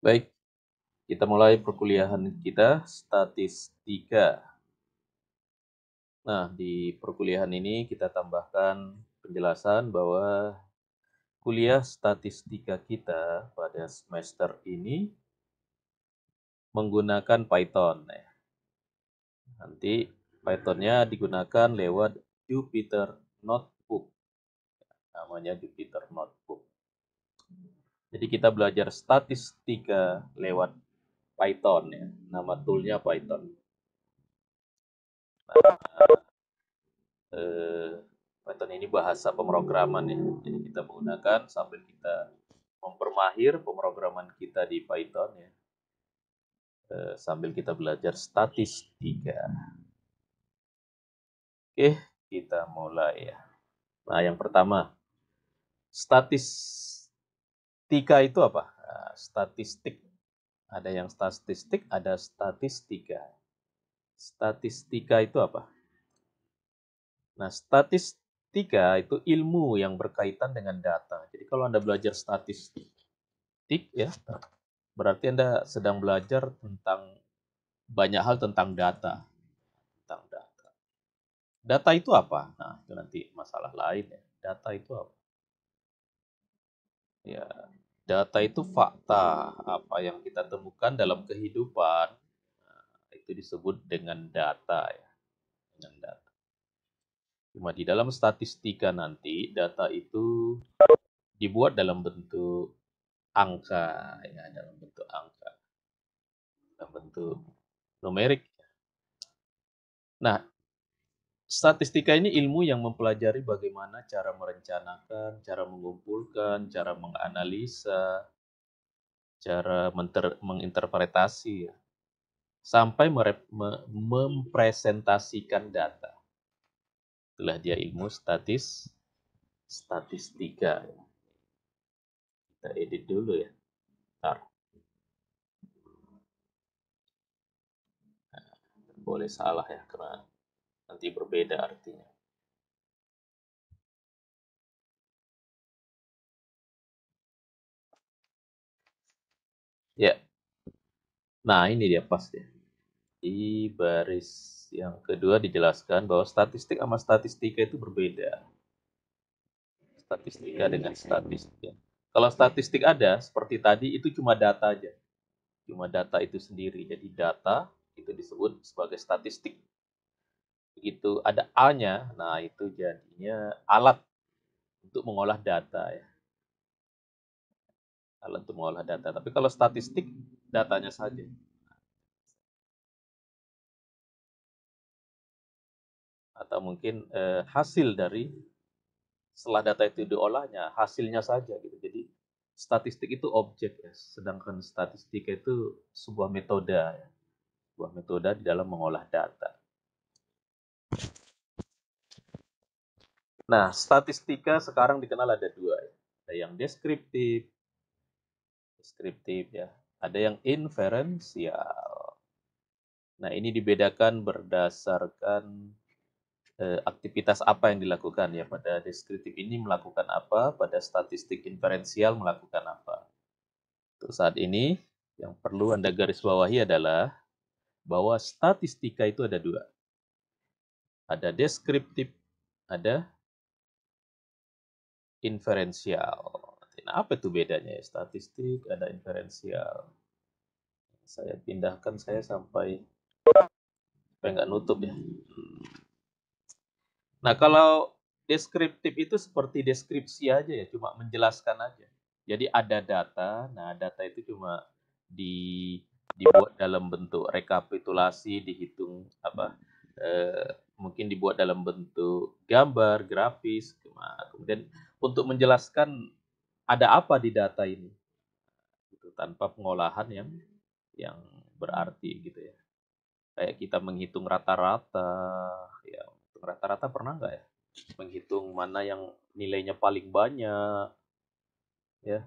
Baik, kita mulai perkuliahan kita statistika. Nah, di perkuliahan ini kita tambahkan penjelasan bahwa kuliah statistika kita pada semester ini menggunakan Python. Nanti Pythonnya digunakan lewat Jupyter Notebook. Namanya Jupyter Notebook. Jadi kita belajar statistika lewat Python ya. Nama toolnya Python. Python ini bahasa pemrograman ya. Jadi kita menggunakan sambil kita mempermahir pemrograman kita di Python ya. Sambil kita belajar statistika. Oke, kita mulai ya. Nah, yang pertama, statistika itu apa? Nah, statistik. Ada yang statistik, ada statistika. Statistika itu apa? Nah, statistika itu ilmu yang berkaitan dengan data. Jadi kalau Anda belajar statistik ya, berarti Anda sedang belajar tentang banyak hal tentang data. Tentang data. Data itu apa? Nah, itu nanti masalah lain ya. Data itu apa? Ya, data itu fakta, apa yang kita temukan dalam kehidupan. Nah, itu disebut dengan data ya. Dengan data. Cuma di dalam statistika nanti, data itu dibuat dalam bentuk angka, ya, dalam bentuk angka, dalam bentuk numerik. Nah, statistika ini ilmu yang mempelajari bagaimana cara merencanakan, cara mengumpulkan, cara menganalisa, cara menginterpretasi, ya, sampai mempresentasikan data. Itulah dia ilmu statistika. Kita edit dulu ya. Bentar. Nah, boleh salah ya, karena nanti berbeda artinya. Ya, nah ini dia pas ya. Di baris yang kedua dijelaskan bahwa statistik sama statistika itu berbeda. Statistika dengan statistik. Kalau statistik ada, seperti tadi, itu cuma data aja. Cuma data itu sendiri. Jadi data itu disebut sebagai statistik. Begitu ada A-nya, nah itu jadinya alat untuk mengolah data ya. Alat untuk mengolah data. Tapi kalau statistik, datanya saja. Atau mungkin hasil dari setelah data itu diolahnya, hasilnya saja gitu. Jadi statistik itu objek ya, sedangkan statistika itu sebuah metode ya. Sebuah metode di dalam mengolah data. Nah, statistika sekarang dikenal ada dua ya. Ada yang deskriptif ya. Ada yang inferensial. Nah, ini dibedakan berdasarkan aktivitas apa yang dilakukan ya. Pada deskriptif ini melakukan apa, pada statistik inferensial melakukan apa. Untuk saat ini, yang perlu Anda garis bawahi adalah bahwa statistika itu ada dua. Ada deskriptif, ada inferensial. Nah, apa itu bedanya ya? Statistik, ada inferensial. Saya pindahkan saya sampai nggak nutup ya. Nah, kalau deskriptif itu seperti deskripsi aja ya, cuma menjelaskan aja. Jadi ada data, nah data itu cuma dibuat dalam bentuk rekapitulasi, dihitung apa, mungkin dibuat dalam bentuk gambar, grafis, kemudian untuk menjelaskan ada apa di data ini, gitu, tanpa pengolahan yang berarti gitu ya. Kayak kita menghitung rata-rata, ya rata-rata pernah nggak ya? Menghitung mana yang nilainya paling banyak, ya,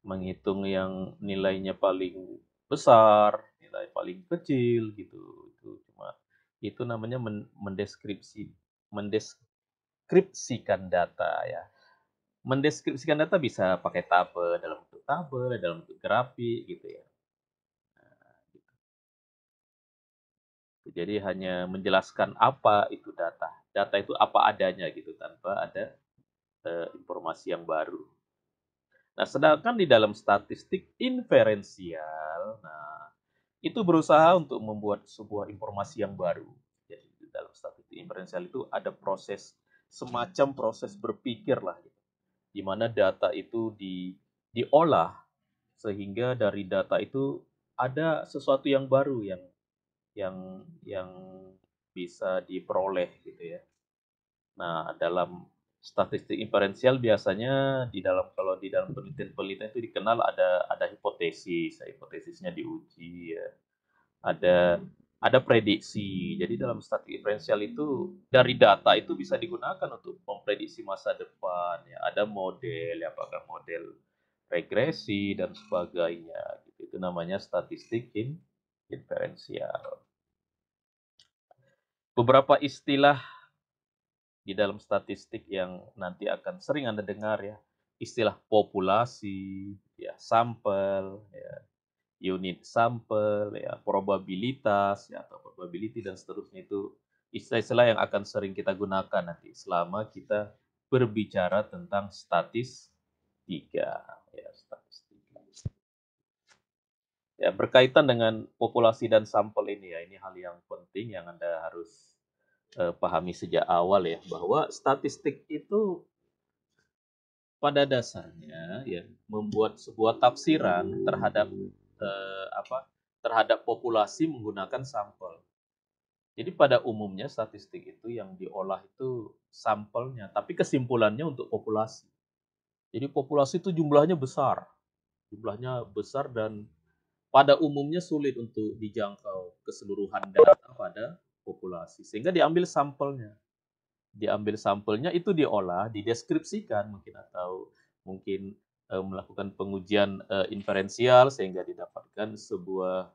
menghitung yang nilainya paling besar, nilai paling kecil gitu. Itu namanya mendeskripsikan data ya. Mendeskripsikan data bisa pakai tabel, dalam bentuk grafik gitu ya. Jadi hanya menjelaskan apa itu data. Data itu apa adanya gitu tanpa ada informasi yang baru. Nah, sedangkan di dalam statistik inferensial, nah itu berusaha untuk membuat sebuah informasi yang baru. Jadi di dalam statistik inferensial itu ada proses semacam proses berpikir lah, gitu, di mana data itu diolah sehingga dari data itu ada sesuatu yang baru yang bisa diperoleh gitu ya. Nah, dalam statistik inferensial biasanya kalau di dalam penelitian-penelitian itu dikenal ada hipotesis, hipotesisnya diuji ya. Ada prediksi. Jadi dalam statistik inferensial itu dari data itu bisa digunakan untuk memprediksi masa depan ya. Ada model, ya, apakah model regresi dan sebagainya gitu. Itu namanya statistik inferensial. Beberapa istilah di dalam statistik yang nanti akan sering Anda dengar ya, istilah populasi, ya, sampel, ya, unit sampel, ya, probabilitas, ya, atau probability dan seterusnya itu istilah-istilah yang akan sering kita gunakan nanti selama kita berbicara tentang statistika, ya, statistika. Ya, berkaitan dengan populasi dan sampel ini ya, ini hal yang penting yang Anda harus pahami sejak awal ya, bahwa statistik itu pada dasarnya ya membuat sebuah tafsiran terhadap terhadap populasi menggunakan sampel. Jadi pada umumnya statistik itu yang diolah itu sampelnya, tapi kesimpulannya untuk populasi. Jadi populasi itu jumlahnya besar dan pada umumnya sulit untuk dijangkau keseluruhan data pada populasi, sehingga diambil sampelnya itu diolah, dideskripsikan mungkin atau mungkin melakukan pengujian inferensial sehingga didapatkan sebuah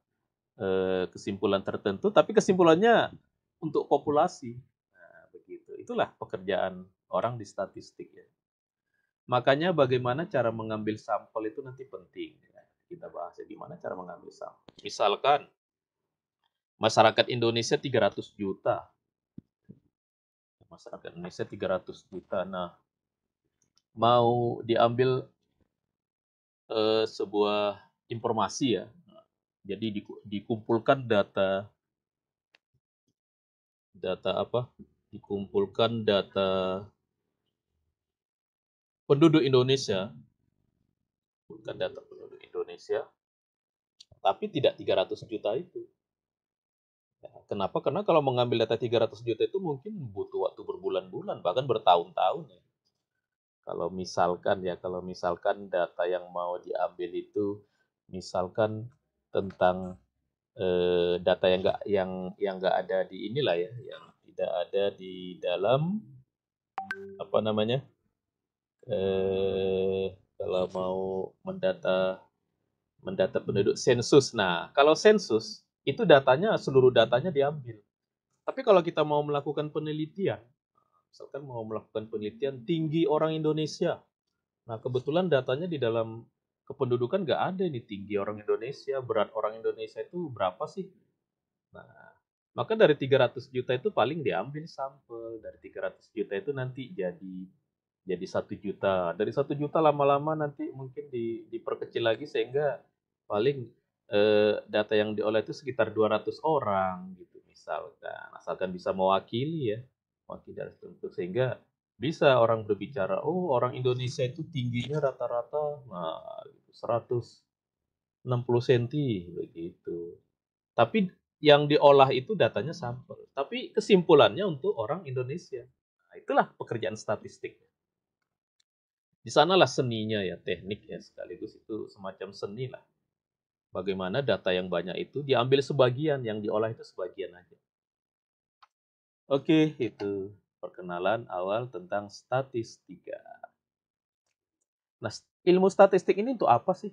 kesimpulan tertentu, tapi kesimpulannya untuk populasi. Nah, begitu. Itulah pekerjaan orang di statistik ya. Makanya bagaimana cara mengambil sampel itu nanti penting. Ya. Kita bahas ya gimana cara mengambil sampel. Misalkan masyarakat Indonesia 300 juta. Masyarakat Indonesia 300 juta. Nah, mau diambil sebuah informasi ya. Jadi dikumpulkan data data apa? Dikumpulkan data penduduk Indonesia, bukan data penduduk Indonesia, tapi tidak 300 juta itu. Ya, kenapa? Karena kalau mengambil data 300 juta itu mungkin butuh waktu berbulan-bulan, bahkan bertahun-tahun ya. Kalau misalkan data yang mau diambil itu misalkan tentang data yang nggak ada di inilah ya, yang tidak ada di dalam apa namanya, kalau mau mendata mendata penduduk sensus. Nah, kalau sensus itu seluruh datanya diambil. Tapi kalau kita mau melakukan penelitian, misalkan mau melakukan penelitian tinggi orang Indonesia, nah kebetulan datanya di dalam kependudukan nggak ada nih tinggi orang Indonesia, berat orang Indonesia itu berapa sih? Nah, maka dari 300 juta itu paling diambil sampel. Dari 300 juta itu nanti jadi 1 juta. Dari 1 juta lama-lama nanti mungkin diperkecil lagi sehingga paling data yang diolah itu sekitar 200 orang gitu misalkan. Asalkan bisa mewakili ya, mewakili dari tertentu sehingga bisa orang berbicara, oh orang Indonesia itu tingginya rata-rata nah, 160 cm begitu. Tapi yang diolah itu datanya sampel. Tapi kesimpulannya untuk orang Indonesia. Nah, itulah pekerjaan statistik. Di sanalah seninya ya, teknik ya, sekaligus itu semacam seni lah. Bagaimana data yang banyak itu diambil sebagian, yang diolah itu sebagian aja. Oke, itu perkenalan awal tentang statistika. Nah, ilmu statistik ini untuk apa sih?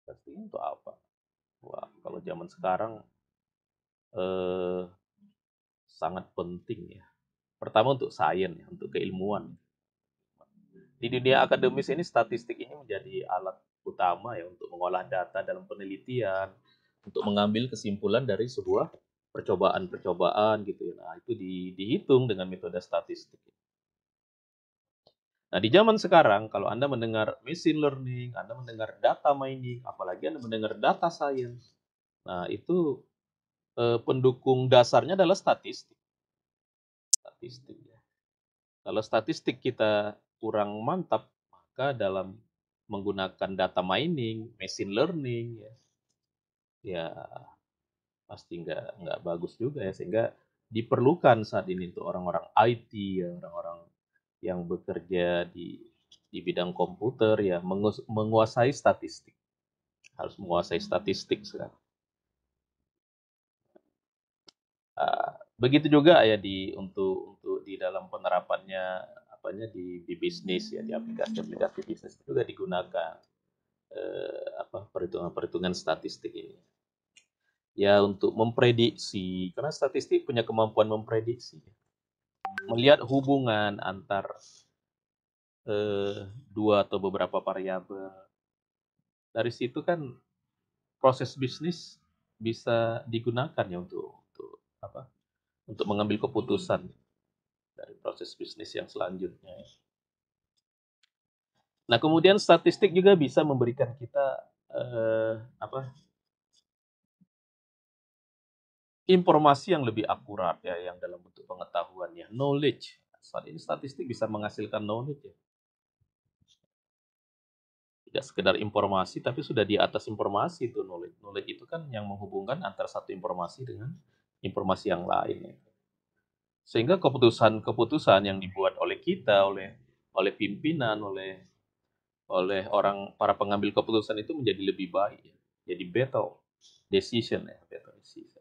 Statistik ini untuk apa? Wah, kalau zaman sekarang eh, sangat penting ya. Pertama untuk sains ya, untuk keilmuan. Di dunia akademis ini statistik ini menjadi alat utama ya untuk mengolah data dalam penelitian, untuk mengambil kesimpulan dari sebuah percobaan-percobaan gitu ya. Nah, itu dihitung dengan metode statistik. Nah, di zaman sekarang kalau Anda mendengar machine learning, Anda mendengar data mining, apalagi Anda mendengar data science. Nah, itu pendukung dasarnya adalah statistik. Statistik ya. Kalau statistik kita kurang mantap, maka dalam menggunakan data mining, machine learning, ya pasti nggak bagus juga ya. Sehingga diperlukan saat ini untuk orang-orang IT, ya, orang-orang yang bekerja di bidang komputer, ya menguasai statistik. Harus menguasai statistik sekarang. Begitu juga ya untuk di dalam penerapannya apanya di bisnis ya, di aplikasi-aplikasi bisnis juga digunakan perhitungan-perhitungan statistik ini. Ya untuk memprediksi, karena statistik punya kemampuan memprediksi. Melihat hubungan antar dua atau beberapa variabel. Dari situ kan proses bisnis bisa digunakan ya untuk mengambil keputusan dari proses bisnis yang selanjutnya. Nah, kemudian statistik juga bisa memberikan kita informasi yang lebih akurat ya, yang dalam bentuk pengetahuannya, knowledge. Saat ini statistik bisa menghasilkan knowledge ya. Tidak sekedar informasi, tapi sudah di atas informasi itu knowledge. Knowledge itu kan yang menghubungkan antara satu informasi dengan informasi yang lain. Ya. Sehingga keputusan-keputusan yang dibuat oleh kita, oleh pimpinan, oleh orang para pengambil keputusan itu menjadi lebih baik. Ya. Jadi better decision ya, better decision.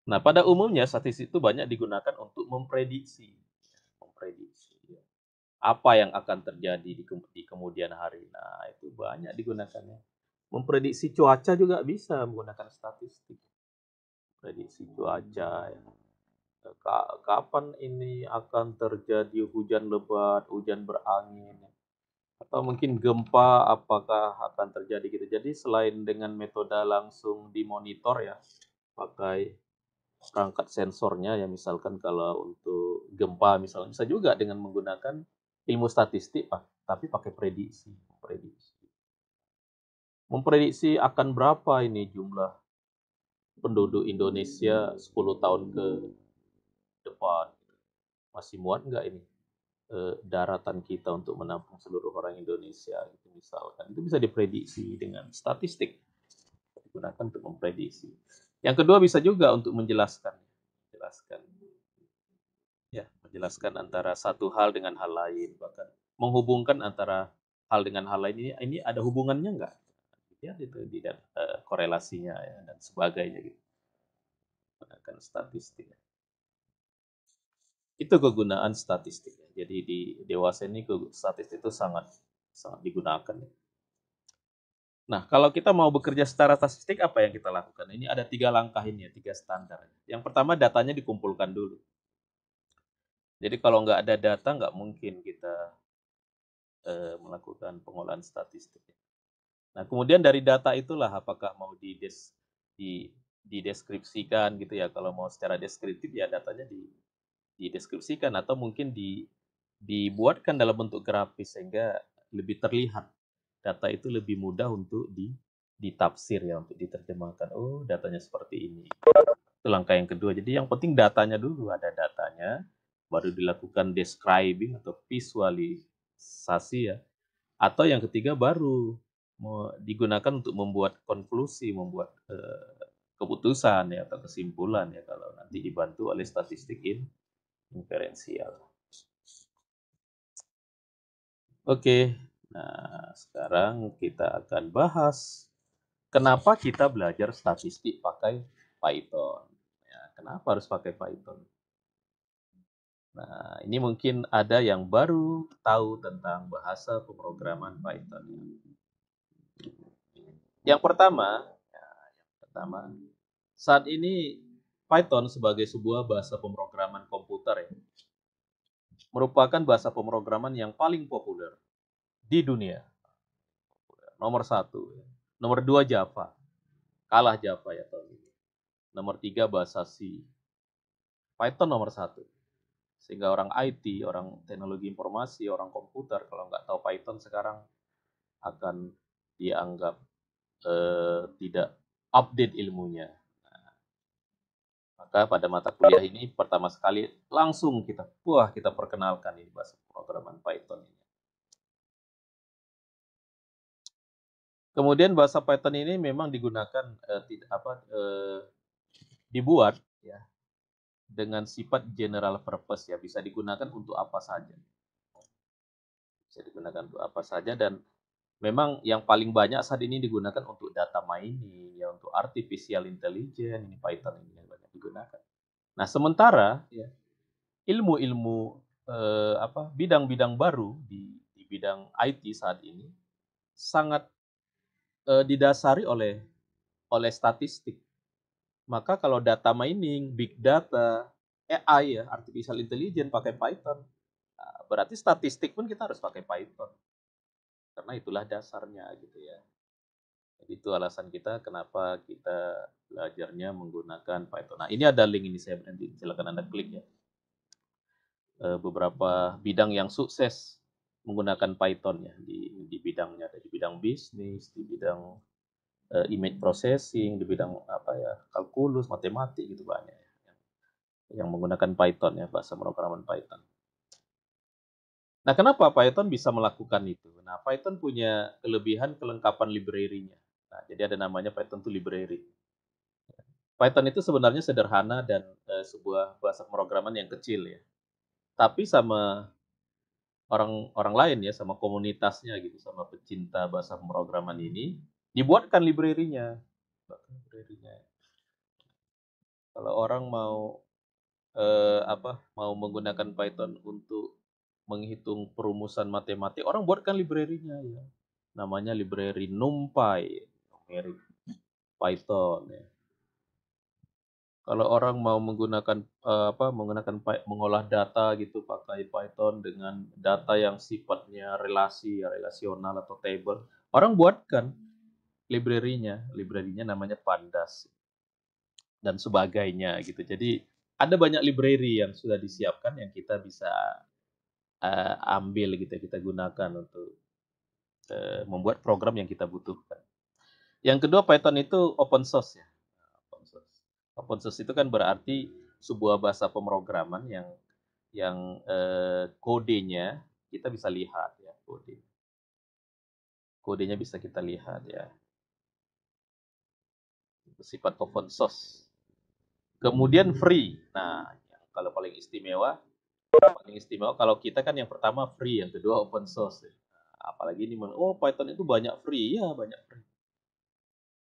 Nah, pada umumnya statistik itu banyak digunakan untuk memprediksi ya. Apa yang akan terjadi di kemudian hari. Nah, itu banyak digunakannya. Memprediksi cuaca juga bisa menggunakan statistik. Prediksi cuaca ya. Kapan ini akan terjadi hujan lebat, hujan berangin, atau mungkin gempa apakah akan terjadi gitu. Jadi selain dengan metode langsung dimonitor ya, pakai perangkat sensornya ya, misalkan kalau untuk gempa misalnya bisa juga dengan menggunakan ilmu statistik Pak, tapi pakai memprediksi akan berapa ini jumlah penduduk Indonesia 10 tahun ke depan, masih muat nggak ini daratan kita untuk menampung seluruh orang Indonesia gitu misalkan. Itu bisa diprediksi dengan statistik, digunakan untuk memprediksi. Yang kedua bisa juga untuk menjelaskan menjelaskan antara satu hal dengan hal lain, bahkan menghubungkan antara hal dengan hal lain, ini ada hubungannya nggak? Ya itu tidak korelasinya ya, dan sebagainya gitu. Menggunakan statistik. Itu kegunaan statistik. Jadi di dewasa ini statistik itu sangat sangat digunakan. Nah, kalau kita mau bekerja secara statistik, apa yang kita lakukan? Ini ada 3 langkah ini ya, 3 standar. Yang pertama, datanya dikumpulkan dulu. Jadi kalau nggak ada data, nggak mungkin kita melakukan pengolahan statistik. Nah, kemudian dari data itulah apakah mau dideskripsikan gitu ya. Kalau mau secara deskriptif ya datanya dideskripsikan, atau mungkin dibuatkan dalam bentuk grafis sehingga lebih terlihat. Data itu lebih mudah untuk ditafsir ya, untuk diterjemahkan. Oh, datanya seperti ini. Itu langkah yang kedua. Jadi yang penting datanya dulu, ada datanya, baru dilakukan describing atau visualisasi ya. Atau yang ketiga baru digunakan untuk membuat konklusi, membuat keputusan ya, atau kesimpulan ya, kalau nanti dibantu oleh statistik inferensial. Oke, nah sekarang kita akan bahas kenapa kita belajar statistik pakai Python. Ya, kenapa harus pakai Python? Nah, ini mungkin ada yang baru tahu tentang bahasa pemrograman Python. Yang pertama, saat ini Python sebagai sebuah bahasa pemrograman komputer ya, merupakan bahasa pemrograman yang paling populer di dunia. Nomor 1. Nomor 2 Java. kalah Java ya tahun ini. Nomor 3 bahasa C. Python nomor 1. Sehingga orang IT, orang teknologi informasi, orang komputer kalau nggak tahu Python sekarang akan dianggap tidak update ilmunya. Maka pada mata kuliah ini pertama sekali langsung kita perkenalkan ini bahasa pemrograman Python ini. Kemudian bahasa Python ini memang digunakan dibuat ya dengan sifat general purpose ya, bisa digunakan untuk apa saja. Bisa digunakan untuk apa saja dan memang yang paling banyak saat ini digunakan untuk data mining, ya untuk artificial intelligence, ini Python ini yang banyak digunakan. Nah, sementara ya, ilmu-ilmu bidang-bidang baru di bidang IT saat ini sangat didasari oleh statistik. Maka kalau data mining, big data, AI ya, artificial intelligence pakai Python, berarti statistik pun kita harus pakai Python. Karena itulah dasarnya gitu ya. Jadi itu alasan kita kenapa kita belajarnya menggunakan Python. Nah, ini ada link ini saya nanti silakan Anda klik ya. Beberapa bidang yang sukses menggunakan Python ya di bidangnya, ada di bidang bisnis, di bidang image processing, di bidang apa ya, kalkulus, matematik gitu banyak ya, yang menggunakan Python ya, bahasa pemrograman Python. Nah, kenapa Python bisa melakukan itu? Nah, Python punya kelebihan kelengkapan library-nya. Nah, jadi ada namanya Python to library. Python itu sebenarnya sederhana dan sebuah bahasa pemrograman yang kecil ya. Tapi sama orang-orang lain ya, sama komunitasnya gitu, sama pecinta bahasa pemrograman ini, dibuatkan library-nya. Kalau orang mau menggunakan Python untuk menghitung perumusan matematik, orang buatkan library-nya ya. Namanya library NumPy, mirip Python ya. Kalau orang mau mengolah data gitu pakai Python dengan data yang sifatnya relasional atau table, orang buatkan library-nya. Library-nya namanya Pandas dan sebagainya gitu. Jadi ada banyak library yang sudah disiapkan yang kita bisa ambil gitu, kita gunakan untuk membuat program yang kita butuhkan. Yang kedua, Python itu open source ya. Open source. Open source itu kan berarti sebuah bahasa pemrograman yang kodenya kita bisa lihat ya, kodenya bisa kita lihat ya, sifat open source. Kemudian free. Nah, yang kalau paling istimewa kalau kita kan yang pertama free, yang kedua open source. Nah, apalagi ini Python itu banyak free ya, banyak free.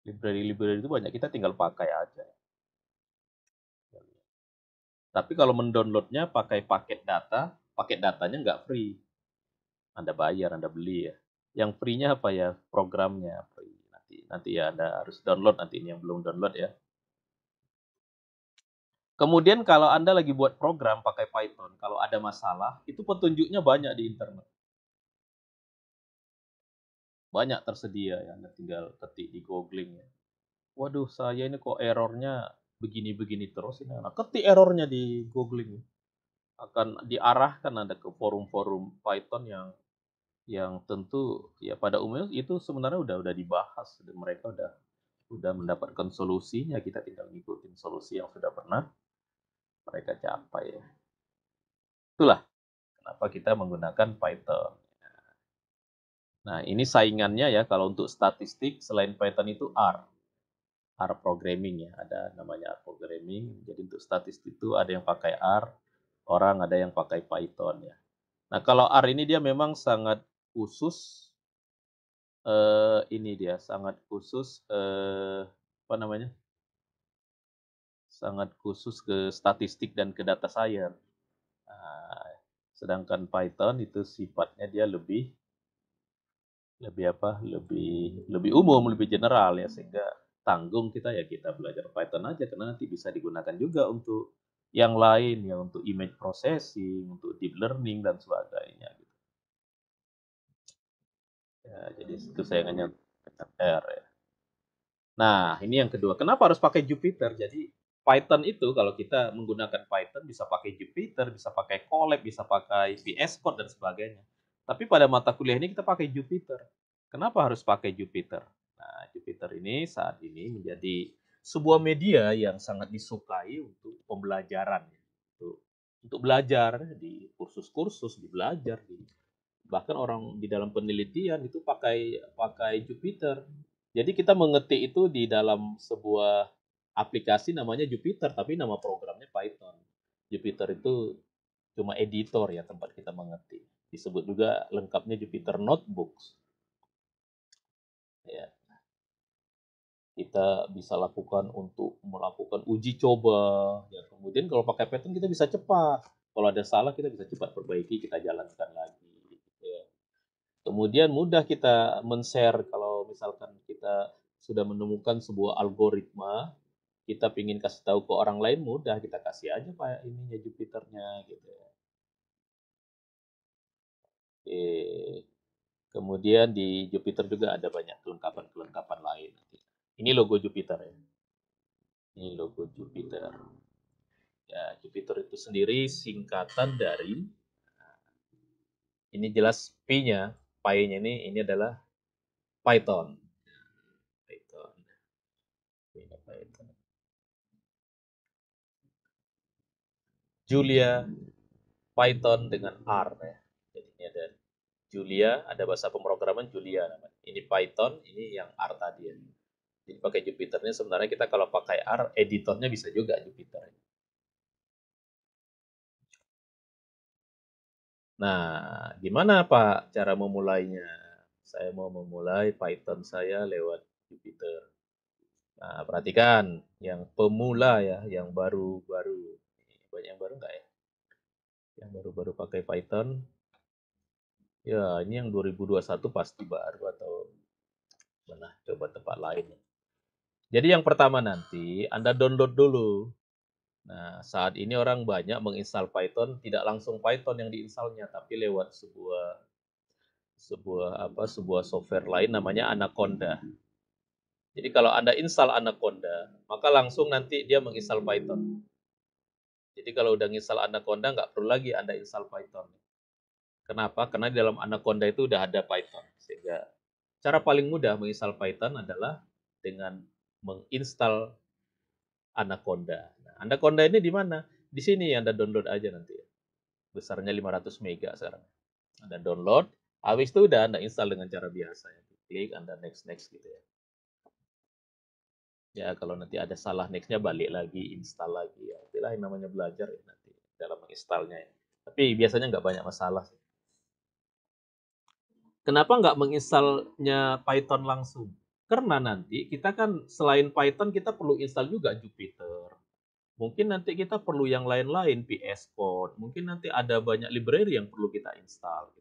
Library-library itu banyak, kita tinggal pakai aja. Tapi kalau mendownloadnya pakai paket datanya nggak free. Anda bayar, Anda beli ya. Yang free-nya apa ya? Programnya free. Nanti ya Anda harus download, nanti ini yang belum download ya. Kemudian kalau Anda lagi buat program pakai Python, kalau ada masalah, itu petunjuknya banyak di internet. Banyak tersedia ya, Anda tinggal ketik di googling ya. Waduh, saya ini kok errornya begini-begini terus ini. Nah, ketik errornya di googling. Akan diarahkan Anda ke forum-forum Python yang tentu ya pada umumnya itu sebenarnya udah dibahas dan mereka udah mendapatkan solusinya, kita tinggal ngikutin solusi yang sudah pernah mereka capai ya. Itulah kenapa kita menggunakan Python. Nah, ini saingannya ya kalau untuk statistik selain Python itu R. R programming ya, ada namanya R programming. Jadi untuk statistik itu ada yang pakai R, orang ada yang pakai Python ya. Nah, kalau R ini dia memang sangat khusus ini dia sangat khusus apa namanya? Sangat khusus ke statistik dan ke data science. Nah, sedangkan Python itu sifatnya dia lebih lebih apa? Lebih umum, lebih general ya sehingga tanggung kita ya kita belajar Python aja karena nanti bisa digunakan juga untuk yang lain ya untuk image processing, untuk deep learning dan sebagainya gitu. Ya, jadi itu sayangannya R ya. Nah, ini yang kedua. Kenapa harus pakai Jupyter? Jadi Python itu kalau kita menggunakan Python bisa pakai Jupyter, bisa pakai Colab, bisa pakai VS Code dan sebagainya. Tapi pada mata kuliah ini kita pakai Jupyter. Kenapa harus pakai Jupyter? Nah, Jupyter ini saat ini menjadi sebuah media yang sangat disukai untuk pembelajaran. Untuk, untuk belajar di kursus-kursus, di belajar, bahkan orang di dalam penelitian itu pakai pakai Jupyter. Jadi kita mengetik itu di dalam sebuah aplikasi namanya Jupyter, tapi nama programnya Python. Jupyter itu cuma editor ya tempat kita mengetik. Disebut juga lengkapnya Jupyter Notebooks. Ya, kita bisa lakukan untuk melakukan uji coba. Ya, kemudian kalau pakai Python kita bisa cepat. Kalau ada salah kita bisa cepat perbaiki, kita jalankan lagi. Ya. Kemudian mudah kita men-share kalau misalkan kita sudah menemukan sebuah algoritma, kita ingin kasih tahu ke orang lain mudah, kita kasih aja Pak ininya Jupiternya gitu ya. Oke. Kemudian di Jupiter juga ada banyak kelengkapan-kelengkapan lain. Ini logo Jupiter ya. Ini logo Jupiter. Ya, Jupiter itu sendiri singkatan dari ini jelas P-nya, Pi-nya ini adalah Python. Python. Python. Julia Python dengan R ya. Jadi ini ada Julia, ada bahasa pemrograman Julia namanya. Ini Python, ini yang R tadi ya. Jadi pakai Jupyternya sebenarnya kita kalau pakai R, editornya bisa juga Jupyter. Nah, gimana Pak cara memulainya? Saya mau memulai Python saya lewat Jupyter. Nah, perhatikan yang pemula ya, yang baru-baru. Banyak yang baru nggak ya? Yang baru-baru pakai Python. Ya, ini yang 2021 pasti baru atau mana coba tempat lain. Jadi yang pertama nanti Anda download dulu. Nah, saat ini orang banyak menginstal Python, tidak langsung Python yang diinstalnya, tapi lewat sebuah sebuah software lain namanya Anaconda. Jadi kalau Anda install Anaconda, maka langsung nanti dia menginstal Python. Jadi kalau udah nginstal Anaconda, nggak perlu lagi Anda install Python. Kenapa? Karena di dalam Anaconda itu udah ada Python. Sehingga cara paling mudah menginstal Python adalah dengan menginstal Anaconda. Nah, Anaconda ini di mana? Di sini Anda download aja nanti. Besarnya 500 mega sekarang. Anda download, habis itu udah Anda install dengan cara biasa. Klik, Anda next gitu ya. Ya kalau nanti ada salah nextnya balik lagi, install lagi. Ya, itulah yang namanya belajar ya nanti dalam menginstalnya ya. Tapi biasanya nggak banyak masalah sih. Kenapa nggak menginstalnya Python langsung? Karena nanti kita kan selain Python kita perlu install juga Jupyter. Mungkin nanti kita perlu yang lain-lain, VS Code. Mungkin nanti ada banyak library yang perlu kita install.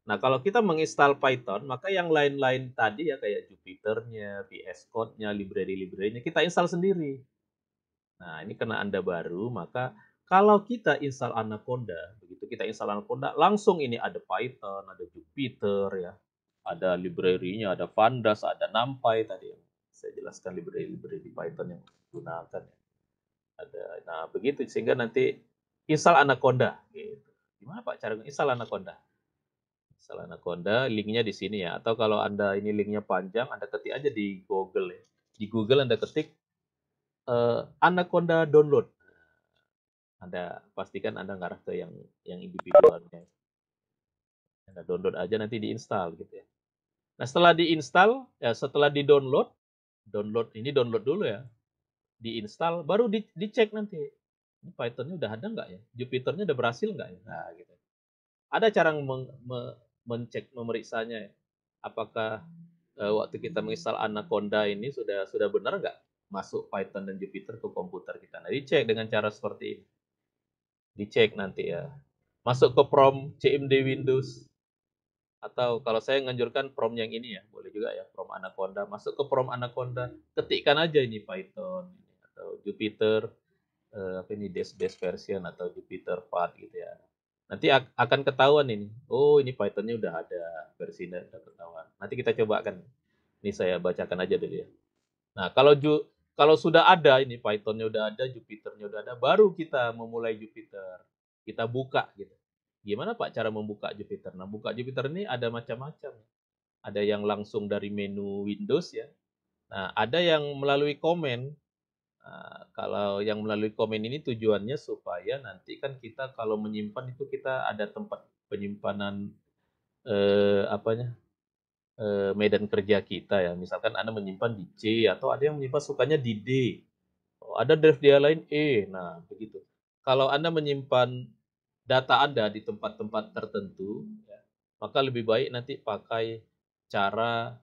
Nah, kalau kita menginstal Python, maka yang lain-lain tadi ya kayak Jupyter-nya, VS Code-nya, library-library-nya kita install sendiri. Nah, ini karena Anda baru, maka kalau kita install Anaconda, begitu kita install Anaconda, langsung ini ada Python, ada Jupyter ya, ada library-nya, ada Pandas, ada NumPy tadi yang saya jelaskan library-library di Python yang digunakan. Ada, nah begitu sehingga nanti install Anaconda. Gitu. Gimana Pak cara install Anaconda? Install Anaconda, linknya di sini ya. Atau kalau Anda ini linknya panjang, Anda ketik aja di Google ya. Di Google Anda ketik Anaconda download. Anda pastikan Anda ngarah ke yang individualnya. Anda download aja nanti diinstal gitu ya. Nah setelah diinstal, ya setelah di-download, download dulu ya, diinstal, baru dicek nanti. Ini Python-nya udah ada nggak ya? Jupyter-nya udah berhasil nggak ya? Nah gitu. Ada cara mencek, memeriksanya ya. Apakah waktu kita menginstal Anaconda ini sudah benar nggak masuk Python dan Jupyter ke komputer kita? Nah dicek dengan cara seperti ini. Dicek nanti ya. Masuk ke prompt CMD Windows atau kalau saya nganjurkan prompt yang ini ya, boleh juga ya, prompt Anaconda. Masuk ke prompt Anaconda, ketikkan aja ini Python atau Jupyter apa ini dash version atau Jupyter Path gitu ya. Nanti akan ketahuan ini. Oh, ini Pythonnya udah ada versinya udah ketahuan. Nanti kita coba kan. Ini saya bacakan aja dulu ya. Nah, kalau sudah ada ini Python-nya udah ada, Jupyter-nya udah ada, baru kita memulai Jupyter. Kita buka gitu. Gimana Pak cara membuka Jupyter? Nah, buka Jupyter ini ada macam-macam. Ada yang langsung dari menu Windows ya. Nah, ada yang melalui komen. Nah, kalau yang melalui komen ini tujuannya supaya nanti kan kita kalau menyimpan itu kita ada tempat penyimpanan apanya medan kerja kita ya. Misalkan Anda menyimpan di C atau ada yang menyimpan sukanya di D. Oh, ada drive dia lain E. Nah, begitu. Kalau Anda menyimpan data Anda di tempat-tempat tertentu, ya, maka lebih baik nanti pakai cara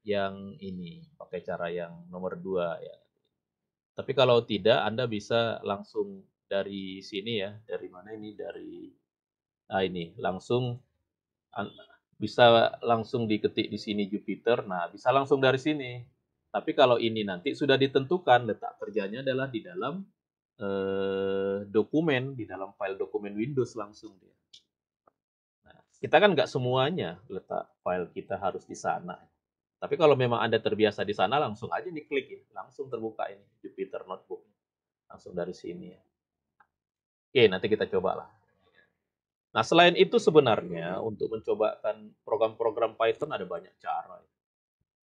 yang ini, pakai cara yang nomor 2 ya. Tapi kalau tidak, Anda bisa langsung dari sini ya, dari mana ini, dari ini, langsung bisa langsung diketik di sini Jupyter, nah bisa langsung dari sini. Tapi kalau ini nanti sudah ditentukan letak kerjanya adalah di dalam dokumen, di dalam file dokumen Windows langsung dia. Nah, kita kan nggak semuanya letak file kita harus di sana. Tapi kalau memang Anda terbiasa di sana, langsung aja diklik ya, langsung terbuka ini Jupyter Notebook, langsung dari sini ya. Oke, nanti kita cobalah. Nah, selain itu sebenarnya untuk mencobakan program-program Python ada banyak cara.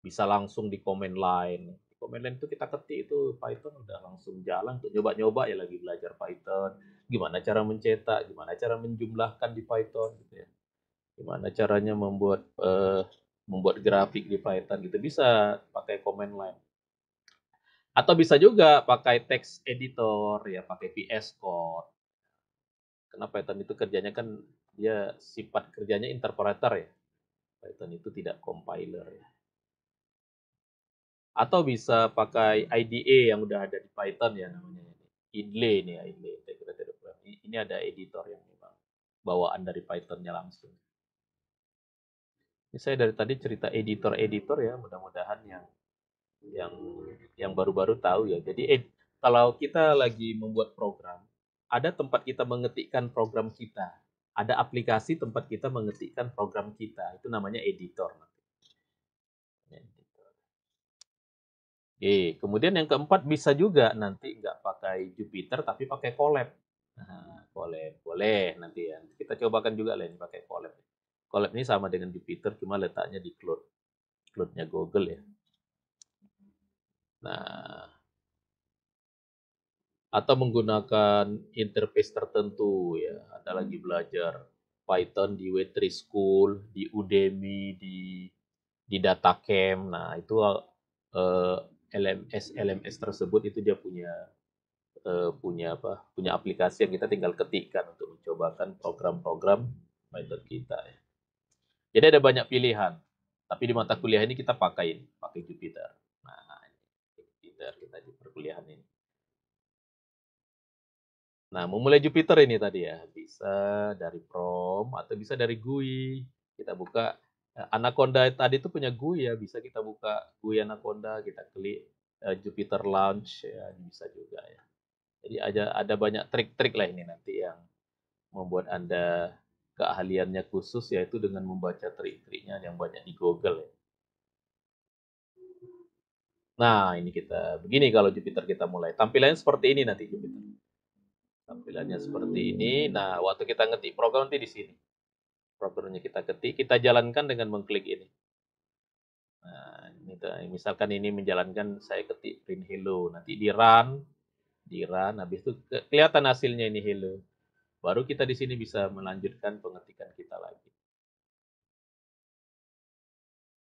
Bisa langsung di command line. Di command line itu kita ketik itu Python udah langsung jalan untuk nyoba-nyoba ya lagi belajar Python. Gimana cara mencetak, gimana cara menjumlahkan di Python gitu ya. Gimana caranya membuat grafik di Python gitu bisa pakai command line. Atau bisa juga pakai text editor ya, pakai VS Code. Karena Python itu kerjanya kan dia sifat kerjanya interpreter ya. Python itu tidak compiler ya. Atau bisa pakai IDE yang udah ada di Python ya namanya. Idle nih ya, Idle Integrated Programming. Ini ada editor yang memang bawaan dari Pythonnya langsung. Ini saya dari tadi cerita editor-editor ya, mudah-mudahan yang yang baru-baru tahu ya. Jadi kalau kita lagi membuat program, ada tempat kita mengetikkan program kita. Ada aplikasi tempat kita mengetikkan program kita. Itu namanya editor. Oke, kemudian yang keempat bisa juga nanti nggak pakai Jupyter tapi pakai Colab. Nah, Colab boleh nanti ya. Kita cobakan juga lah ini pakai Colab. Colab ini sama dengan Jupyter cuma letaknya di cloud, cloudnya Google ya. Nah, atau menggunakan interface tertentu ya. Ada lagi belajar Python di W3 School, di Udemy, di DataCamp. Nah, itu LMS tersebut itu dia punya punya aplikasi yang kita tinggal ketikkan untuk mencobakan program-program Python kita ya. Jadi ada banyak pilihan. Tapi di mata kuliah ini kita pakai Jupyter. Nah, Jupyter kita di perkuliahan ini. Nah, memulai Jupyter ini tadi ya, bisa dari Prom atau bisa dari GUI. Kita buka Anaconda tadi itu punya GUI ya, bisa kita buka GUI Anaconda, kita klik Jupyter Launch ya, bisa juga ya. Jadi ada banyak trik-trik lah ini nanti yang membuat Anda keahliannya khusus yaitu dengan membaca trik-triknya yang banyak di Google ya. Nah, ini kita begini kalau Jupyter kita mulai. Tampilannya seperti ini nanti Jupyter. Tampilannya seperti ini. Nah, waktu kita ngetik program nanti di sini. Programnya kita ketik, kita jalankan dengan mengklik ini. Nah, ini misalkan ini menjalankan saya ketik print hello, nanti di run, habis itu kelihatan hasilnya ini hello. Baru kita di sini bisa melanjutkan pengetikan kita lagi.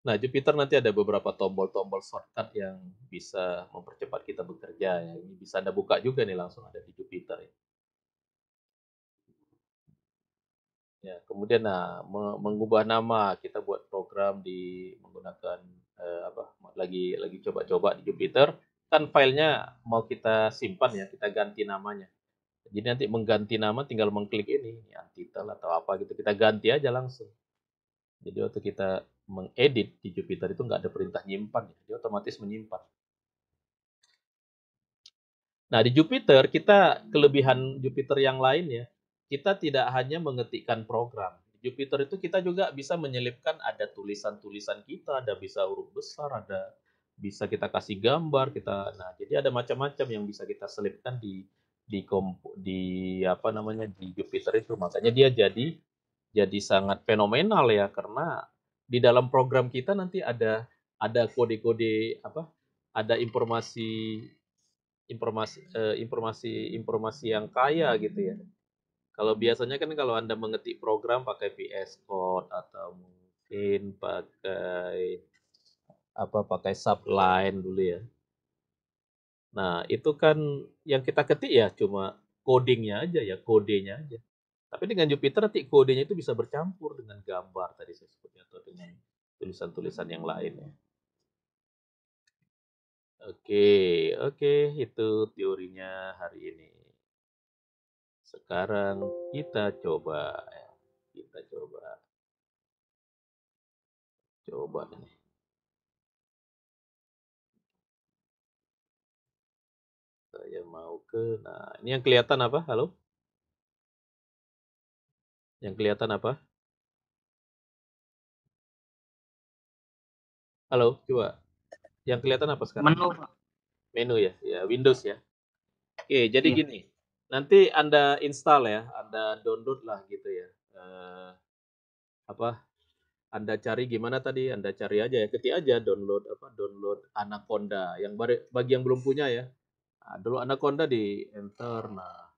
Nah, Jupyter nanti ada beberapa tombol-tombol shortcut yang bisa mempercepat kita bekerja ya. Ini bisa Anda buka juga nih langsung ada di Jupyter ya. Ya, kemudian mengubah nama, kita buat program di menggunakan lagi coba-coba di Jupyter, kan filenya mau kita simpan ya, kita ganti namanya. Jadi nanti mengganti nama tinggal mengklik ini title atau apa gitu, kita ganti aja langsung. Jadi waktu kita mengedit di Jupyter itu nggak ada perintah nyimpan ya, dia otomatis menyimpan. Nah, di Jupyter kita kelebihan Jupyter yang lain ya, kita tidak hanya mengetikkan program. Di Jupyter itu kita juga bisa menyelipkan ada tulisan-tulisan kita, ada bisa huruf besar, ada bisa kita kasih gambar, nah jadi ada macam-macam yang bisa kita selipkan di apa namanya, di Jupyter itu. Makanya dia jadi sangat fenomenal ya, karena di dalam program kita nanti ada kode-kode apa, ada informasi informasi informasi yang kaya gitu ya. Kalau biasanya kan kalau Anda mengetik program pakai VS Code atau mungkin pakai apa, pakai Sublime dulu ya. Nah, itu kan yang kita ketik ya cuma codingnya aja ya, kodenya aja. Tapi dengan Jupyter nanti kodenya itu bisa bercampur dengan gambar tadi saya sebutnya atau dengan tulisan-tulisan yang lain ya. Oke, oke, itu teorinya hari ini. Sekarang kita coba ya. Kita coba ini. Saya mau ke, nah ini yang kelihatan apa? Halo? Yang kelihatan apa? Halo, coba. Yang kelihatan apa sekarang? Menu, Pak. Menu ya, ya Windows ya. Oke, jadi Iya. gini. Nanti Anda install ya, Anda download lah gitu ya. Apa? Anda cari gimana tadi? Anda cari aja ya, ketik aja download apa? Download Anaconda. Yang bagi yang belum punya ya. Nah, dulu Anaconda di enter. Nah,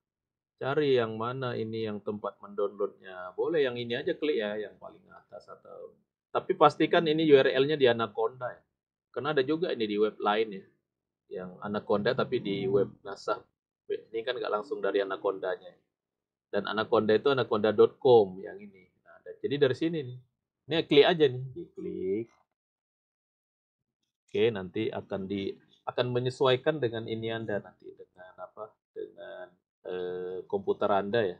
cari yang mana ini yang tempat mendownloadnya. Boleh yang ini aja klik ya, yang paling atas atau. Tapi pastikan ini URL-nya di Anaconda ya. Karena ada juga ini di web lain ya, yang Anaconda tapi di web NASA. Ini kan nggak langsung dari Anacondanya. Dan Anaconda itu anaconda.com yang ini. Nah, jadi dari sini nih. Ini klik aja nih, diklik. Oke, nanti akan menyesuaikan dengan ini Anda nanti dengan apa? Dengan komputer Anda ya.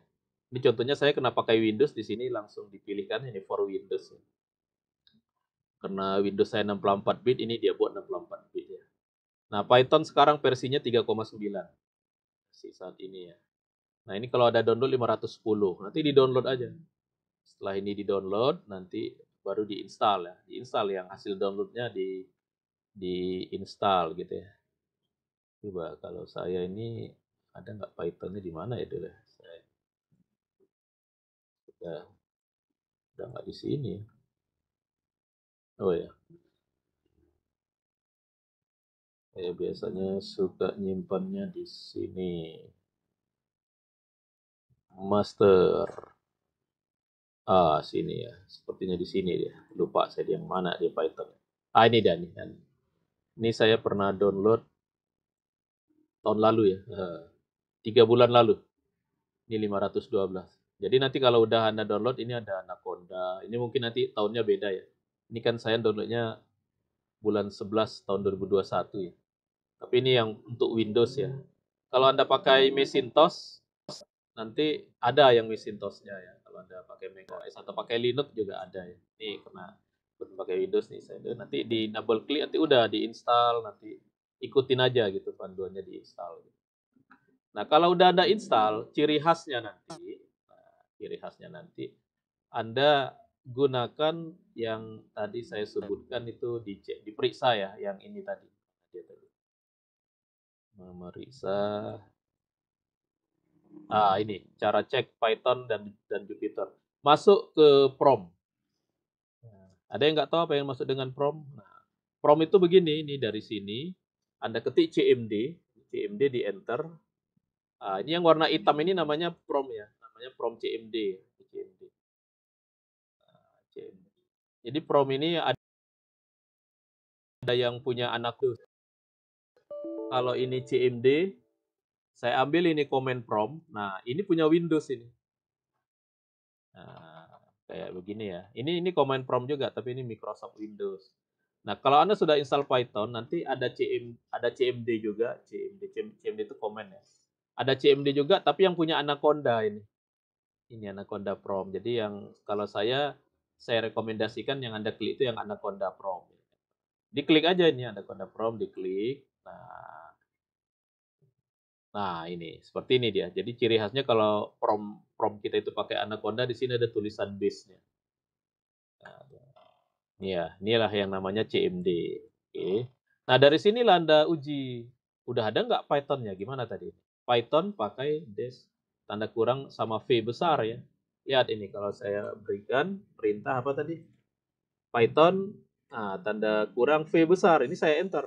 Ini contohnya saya kena pakai Windows di sini langsung dipilihkan ini for Windows ya. Karena Windows saya 64 bit, ini dia buat 64 bit ya. Nah, Python sekarang versinya 3,9 saat ini ya. Nah, ini kalau ada download 510, nanti di-download aja. Setelah ini di-download, nanti baru diinstal ya. Diinstal yang hasil downloadnya diinstal gitu ya. Coba kalau saya ini ada nggak Pythonnya di mana ya dulu? Saya udah, udah nggak di sini. Oh ya, saya biasanya suka nyimpannya di sini. Master. Sini ya. Sepertinya di sini dia. Lupa saya di yang mana di Python. Ini dia nih. Ini saya pernah download tahun lalu ya. 3 bulan lalu. Ini 512. Jadi nanti kalau udah Anda download, ini ada Anaconda. Ini mungkin nanti tahunnya beda ya. Ini kan saya downloadnya bulan 11 tahun 2021 ya. Tapi ini yang untuk Windows ya. Kalau Anda pakai Macintosh, nanti ada yang Macintosh-nya ya. Kalau Anda pakai Mac OS atau pakai Linux juga ada ya. Ini karena pakai Windows nih saya. Nanti di double klik nanti udah diinstal, nanti ikutin aja gitu panduannya diinstal. Nah, kalau udah Anda install, ciri khasnya nanti Anda gunakan yang tadi saya sebutkan itu dicek, diperiksa ya, yang ini tadi. Dia tadi. Memeriksa. Ini cara cek Python dan Jupyter. Masuk ke prom. Ada yang nggak tahu apa yang masuk dengan prom? Nah, prom itu begini, ini dari sini Anda ketik CMD di enter. Ini yang warna hitam ini namanya prom ya, namanya prom CMD. CMD. CMD. Jadi prom ini ada yang punya anak tuh. Kalau ini CMD, saya ambil ini command prompt. Nah, ini punya Windows ini. Nah, kayak begini ya. Ini command prompt juga, tapi ini Microsoft Windows. Nah, kalau Anda sudah install Python, nanti ada CMD juga. CMD itu command ya. Ada CMD juga, tapi yang punya Anaconda ini. Ini Anaconda prompt. Jadi yang kalau saya rekomendasikan yang Anda klik itu yang Anaconda prompt. Diklik aja ini Anaconda prompt, diklik. Nah, ini seperti ini dia. Jadi ciri khasnya kalau prom kita itu pakai Anaconda, di sini ada tulisan base-nya. Nah, ya, inilah yang namanya CMD. Oke. Nah, dari sinilah Anda uji, udah ada nggak Python-nya? Gimana tadi? Python pakai tanda kurang sama V besar ya. Lihat ini kalau saya berikan perintah apa tadi? Python, nah, tanda kurang V besar, ini saya enter.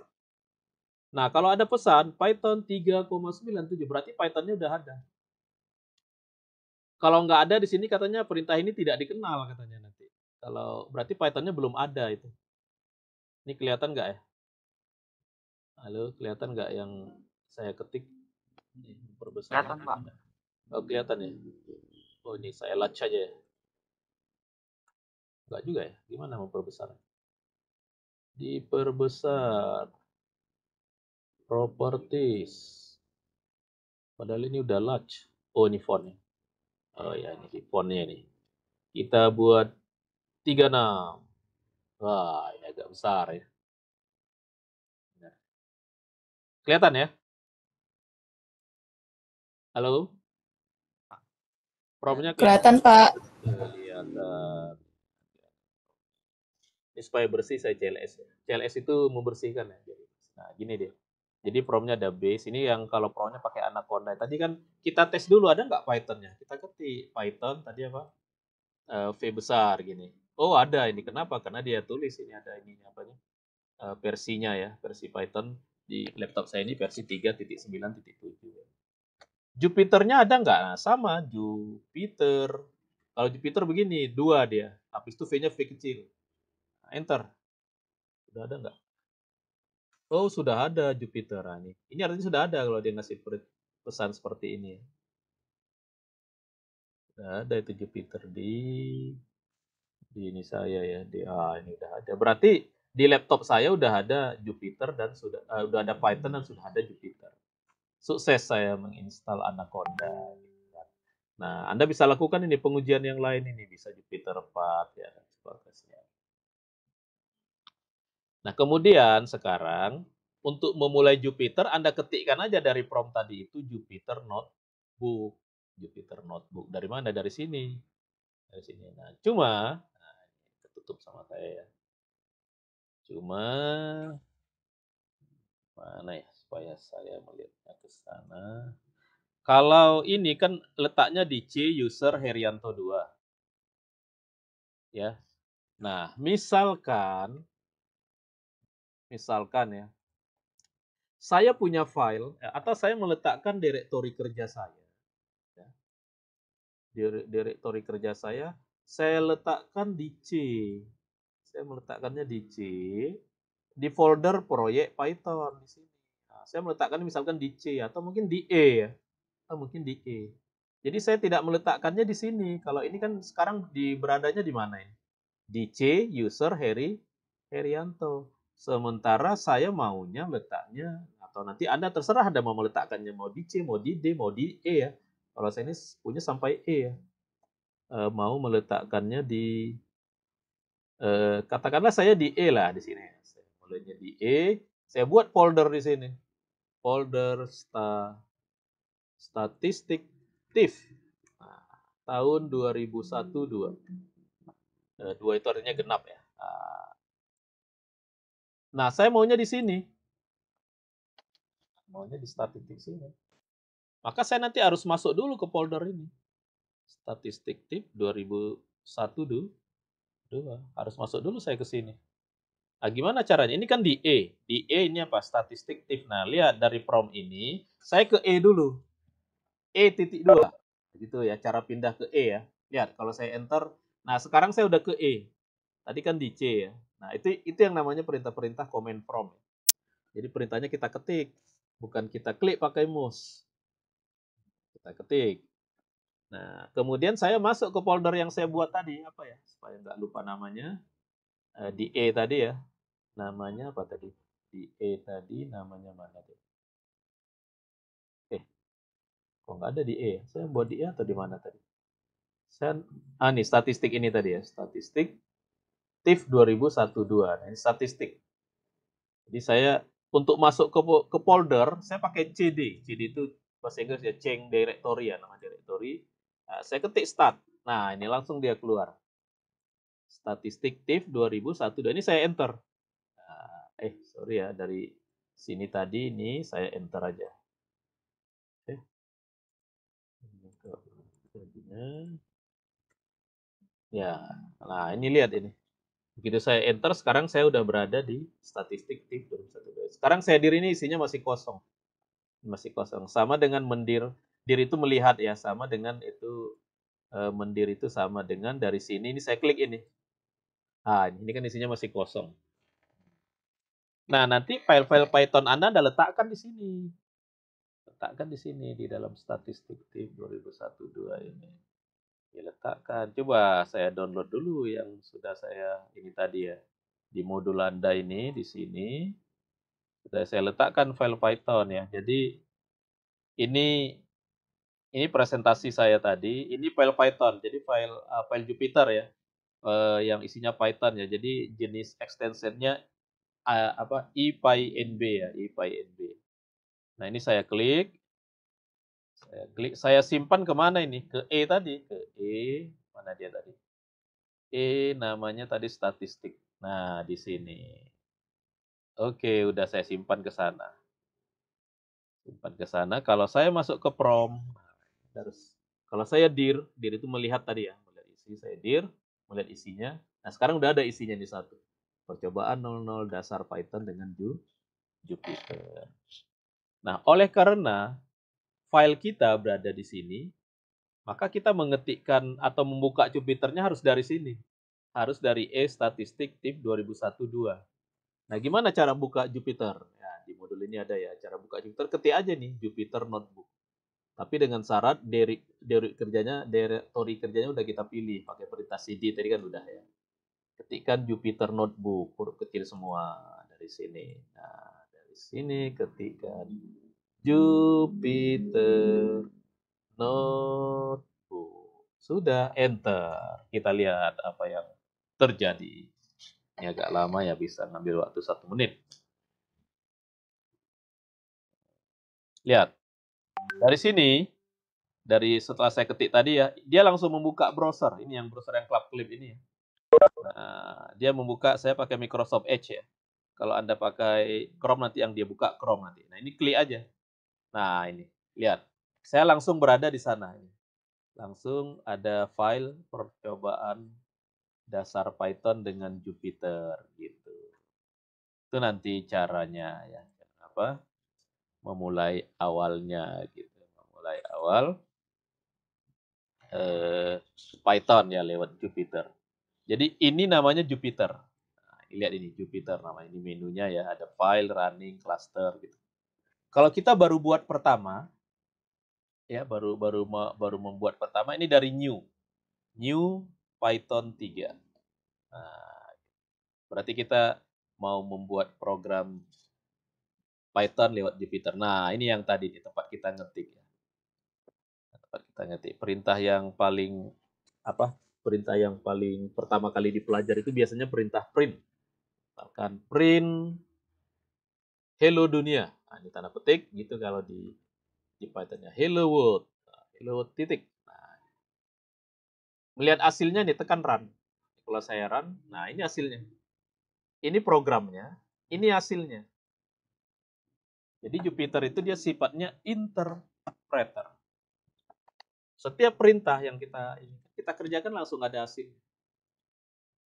Nah, kalau ada pesan Python 3,97 berarti Python-nya udah ada. Kalau nggak ada di sini katanya perintah ini tidak dikenal katanya nanti. Kalau berarti Python-nya belum ada itu. Ini kelihatan nggak ya? Halo, kelihatan nggak yang saya ketik? Ini perbesar. Kelihatan, Pak. Oh, kelihatan ya? Oh, ini saya latch aja ya. Enggak juga ya? Gimana memperbesar? Diperbesar. Properties. Padahal ini udah latch. Oh, ini fontnya. Oh ya, ini fontnya nih. Kita buat 36. Wah, ini agak besar ya. Kelihatan ya? Halo? Promnya kelihatan? Kelihatan, Pak. Kelihatan. Ini supaya bersih saya CLS. CLS itu membersihkan ya. Nah, gini deh. Jadi promnya ada base. Ini yang kalau promnya pakai Anaconda. Tadi kan kita tes dulu ada nggak Pythonnya? Kita ketik Python tadi apa? V besar gini. Oh ada ini. Kenapa? Karena dia tulis ini ada ini apanya? Versinya ya, versi Python di laptop saya ini versi 3.9.7. Jupiternya ada nggak? Nah, sama Jupiter. Kalau Jupiter begini, 2 dia. Habis itu V-nya V kecil. Nah, enter. Sudah ada nggak? Oh, sudah ada Jupiter. Nah, ini artinya sudah ada kalau dia ngasih pesan seperti ini. Sudah ada itu Jupiter di ini saya ya. Ini udah ada. Berarti di laptop saya udah ada Jupiter dan udah ada Python dan sudah ada Jupiter. Sukses saya menginstal Anaconda. Nah, Anda bisa lakukan ini pengujian yang lain ini bisa Jupiter 4 ya dan sebagainya. Nah, kemudian sekarang untuk memulai Jupiter Anda ketikkan aja dari prompt tadi itu Jupiter Notebook. Jupiter Notebook. Dari mana? Dari sini. Dari sini. Nah, cuma ketutup sama saya ya. Cuma mana ya supaya saya melihatnya ke sana. Kalau ini kan letaknya di C user Herianto 2. Ya. Nah, misalkan ya, saya punya file atau saya meletakkan direktori kerja saya. Ya. Direktori kerja saya letakkan di C. Saya meletakkannya di C, di folder proyek Python di sini. Nah, saya meletakkan misalkan di C atau mungkin di E ya, atau mungkin di E. Jadi saya tidak meletakkannya di sini. Kalau ini kan sekarang beradanya di mana ini? Di C user Herianto. Sementara saya maunya letaknya atau nanti Anda terserah Anda mau meletakkannya mau di C, mau di D, mau di E ya. Kalau saya ini punya sampai E ya. Mau meletakkannya di katakanlah saya di E lah di sini. Saya mulainya di E, saya buat folder di sini. Folder statistik TIFF. Nah, tahun 2001 2. 2 itu artinya genap ya. Nah, saya maunya di sini. Maunya di statistik sini. Maka saya nanti harus masuk dulu ke folder ini. Statistik TIFF 2001 2. Harus masuk dulu saya ke sini. Nah, gimana caranya? Ini kan di E. Di E ini apa? Statistik TIFF. Nah, lihat dari prompt ini, saya ke E dulu. E.2. Gitu ya, cara pindah ke E ya. Lihat, kalau saya enter. Nah, sekarang saya udah ke E. Tadi kan di C ya. Nah, itu yang namanya perintah-perintah command prompt. Jadi perintahnya kita ketik, bukan kita klik pakai mouse. Kita ketik. Nah, kemudian saya masuk ke folder yang saya buat tadi, apa ya? Supaya nggak lupa namanya. Di E tadi ya. Namanya apa tadi? Di E tadi namanya mana deh? Kok nggak ada di E ya? Saya buat di E atau di mana tadi? Nih statistik ini tadi ya. Statistik TIFF 2012. Nah, ini statistik. Jadi saya untuk masuk ke folder, saya pakai CD. CD itu bahasa Inggris ya, change directory ya, nama directory. Nah, saya ketik start. Nah, ini langsung dia keluar. Statistik TIFF 2012. Ini saya enter. Nah, sorry ya, dari sini tadi ini saya enter aja. Oke. Ya, nah ini lihat ini. Begitu saya enter, sekarang saya udah berada di statistik TIP 2012. Sekarang saya dir ini isinya masih kosong. Masih kosong. Sama dengan mendir. Dir itu melihat ya, sama dengan itu mendir itu sama dengan dari sini. Ini saya klik ini. Ah, ini kan isinya masih kosong. Nah, nanti file-file Python Anda letakkan di sini. Letakkan di sini di dalam statistik TIP 2012 ini. Diletakkan. Coba saya download dulu yang sudah saya ini tadi ya. Di modul Anda ini di sini sudah saya letakkan file Python ya. Jadi ini presentasi saya tadi, ini file Python. Jadi file Jupyter ya. Yang isinya Python ya. Jadi jenis extensionnya EPYNB ya, EPYNB. Nah, ini saya simpan ke mana ini? Ke E tadi, ke E, mana dia tadi? Namanya tadi statistik. Nah, di sini. Oke, udah saya simpan ke sana. Simpan ke sana. Kalau saya masuk ke prompt, kalau saya dir itu melihat tadi ya, melihat isi, saya melihat isinya. Nah, sekarang udah ada isinya di satu. Percobaan 00 dasar Python dengan Jupyter. Nah, oleh karena file kita berada di sini, maka kita mengetikkan atau membuka Jupyternya harus dari sini. Harus dari statistik tip 2012. Nah, gimana cara buka Jupyter? Ya, di modul ini ada ya, cara buka Jupyter, ketik aja nih Jupyter Notebook. Tapi dengan syarat direktori kerjanya udah kita pilih pakai perintah cd tadi kan udah ya. Ketikkan Jupyter Notebook, huruf kecil semua dari sini. Nah, dari sini ketikkan Jupyter Notebook. Sudah, enter. Kita lihat apa yang terjadi. Ini agak lama ya, bisa ngambil waktu 1 menit. Lihat, dari sini, setelah saya ketik tadi ya, dia langsung membuka browser. Ini yang browser yang Clubclip ini. Nah, dia membuka, saya pakai Microsoft Edge ya. Kalau Anda pakai Chrome nanti yang dia buka Chrome nanti. Nah, ini klik aja. Nah, ini. Lihat. Saya langsung berada di sana. Langsung ada file percobaan dasar Python dengan Jupyter gitu. Itu nanti caranya ya. Apa? Memulai awalnya gitu. Memulai awal Python ya lewat Jupyter. Jadi ini namanya Jupyter. Nah, lihat ini Jupyter namanya, ini menunya ya, ada file, running, cluster gitu. Kalau kita baru buat pertama ya, baru membuat pertama ini dari new Python 3. Nah, berarti kita mau membuat program Python lewat Jupyter. Nah, ini yang tadi di tempat kita ngetik ya. Tempat kita ngetik perintah yang paling apa? Perintah yang paling pertama kali dipelajari itu biasanya perintah print. Misalkan print hello dunia. Nah, ini tanda petik gitu kalau di Python-nya. Hello world. Nah, hello world titik. Nah, melihat hasilnya nih tekan run. Kalau saya run, nah ini hasilnya. Ini programnya, ini hasilnya. Jadi Jupyter itu dia sifatnya interpreter. Setiap perintah yang kita kerjakan langsung ada hasil.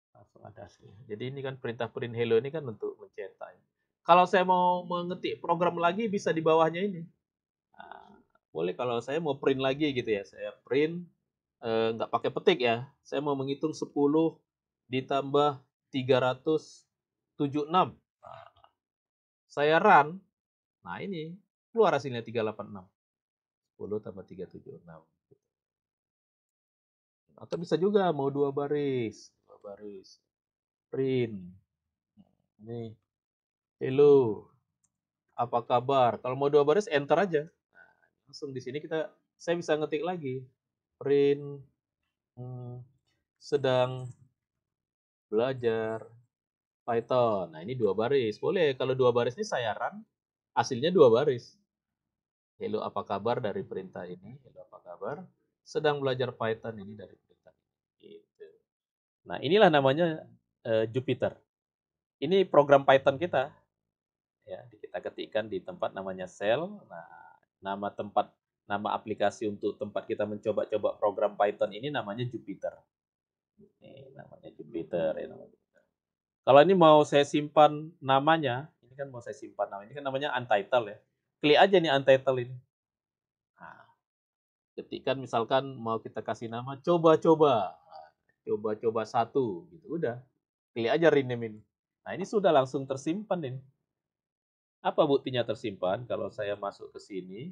Langsung ada hasil. Jadi ini kan perintah print hello ini kan untuk mencetak. Kalau saya mau mengetik program lagi bisa di bawahnya ini. Nah, boleh kalau saya mau print lagi gitu ya. Saya print nggak pakai petik ya. Saya mau menghitung 10 ditambah 376. Nah, saya run. Nah ini keluar hasilnya 386. 10 tambah 376. Atau bisa juga mau 2 baris. 2 baris. Print. Nih. Hello. Apa kabar? Kalau mau 2 baris enter aja. Nah, langsung di sini saya bisa ngetik lagi. Print sedang belajar Python. Nah, ini 2 baris. Boleh kalau 2 baris ini saya run, hasilnya 2 baris. Hello apa kabar dari perintah ini. Hello apa kabar. Sedang belajar Python ini dari perintah ini. Gitu. Nah, inilah namanya Jupyter. Ini program Python kita. ya, kita ketikkan di tempat namanya sel. Nah, nama aplikasi untuk tempat kita mencoba-coba program Python ini namanya Jupyter. Ini namanya Jupyter ya namanya. Kalau ini mau saya simpan namanya, ini kan mau saya simpan nama, ini kan namanya untitled ya. Klik aja nih untitled ini. Nah, ketikkan misalkan mau kita kasih nama coba-coba. Nah, coba-coba satu gitu udah. Klik aja rename ini. Nah, ini sudah langsung tersimpan ini. Apa buktinya tersimpan? Kalau saya masuk ke sini,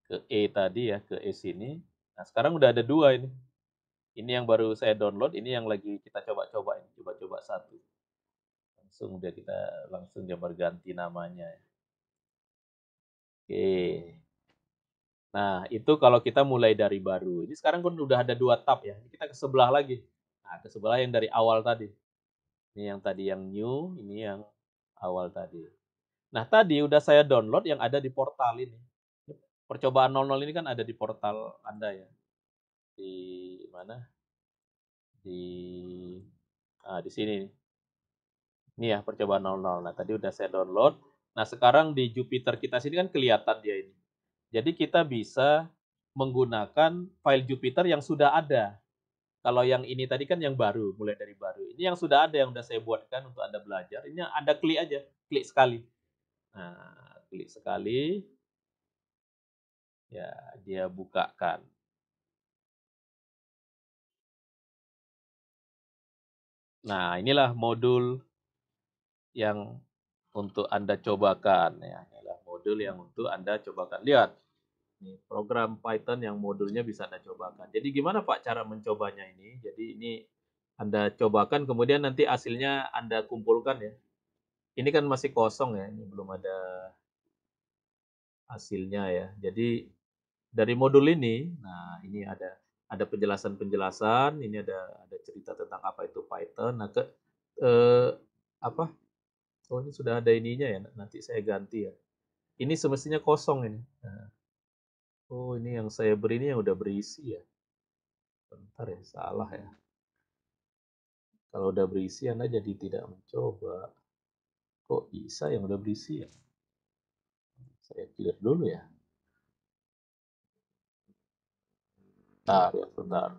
ke E tadi ya, ke E sini. Nah, sekarang udah ada dua ini. Ini yang baru saya download, ini yang lagi kita coba-coba ini, coba-coba satu. Langsung dia berganti namanya. Oke. Nah, itu kalau kita mulai dari baru. Ini sekarang kan udah ada dua tab ya. Ini kita ke sebelah lagi. Nah, ke sebelah yang dari awal tadi. Ini yang tadi yang new, ini yang awal tadi. Nah, tadi udah saya download yang ada di portal ini. Percobaan 00 ini kan ada di portal Anda ya. Di mana? Di sini. Ini ya percobaan 00. Nah, tadi udah saya download. Nah, sekarang di Jupyter kita sini kan kelihatan dia ini. Jadi kita bisa menggunakan file Jupyter yang sudah ada. Kalau yang ini tadi kan yang baru, mulai dari baru. Ini yang sudah ada, yang sudah saya buatkan untuk Anda belajar. Ini Anda klik aja, klik sekali. Nah, klik sekali, ya dia bukakan. Nah, inilah modul yang untuk Anda cobakan. Ya, inilah modul yang untuk Anda cobakan. Lihat, ini program Python yang modulnya bisa Anda cobakan. Jadi gimana Pak cara mencobanya ini? Jadi ini Anda cobakan, kemudian nanti hasilnya Anda kumpulkan ya. Ini kan masih kosong ya, ini belum ada hasilnya ya. Jadi dari modul ini, nah ini ada penjelasan-penjelasan, ini ada cerita tentang apa itu Python. Nah, eh, apa? Oh, ini sudah ada ininya ya. Nanti saya ganti ya. Ini semestinya kosong ini. Nah, oh, ini yang saya beri ini yang udah berisi ya. Bentar ya, salah ya. Kalau udah berisi Anda jadi tidak mencoba. Kok bisa yang udah berisi ya? Saya clear dulu ya. Bentar ya, bentar.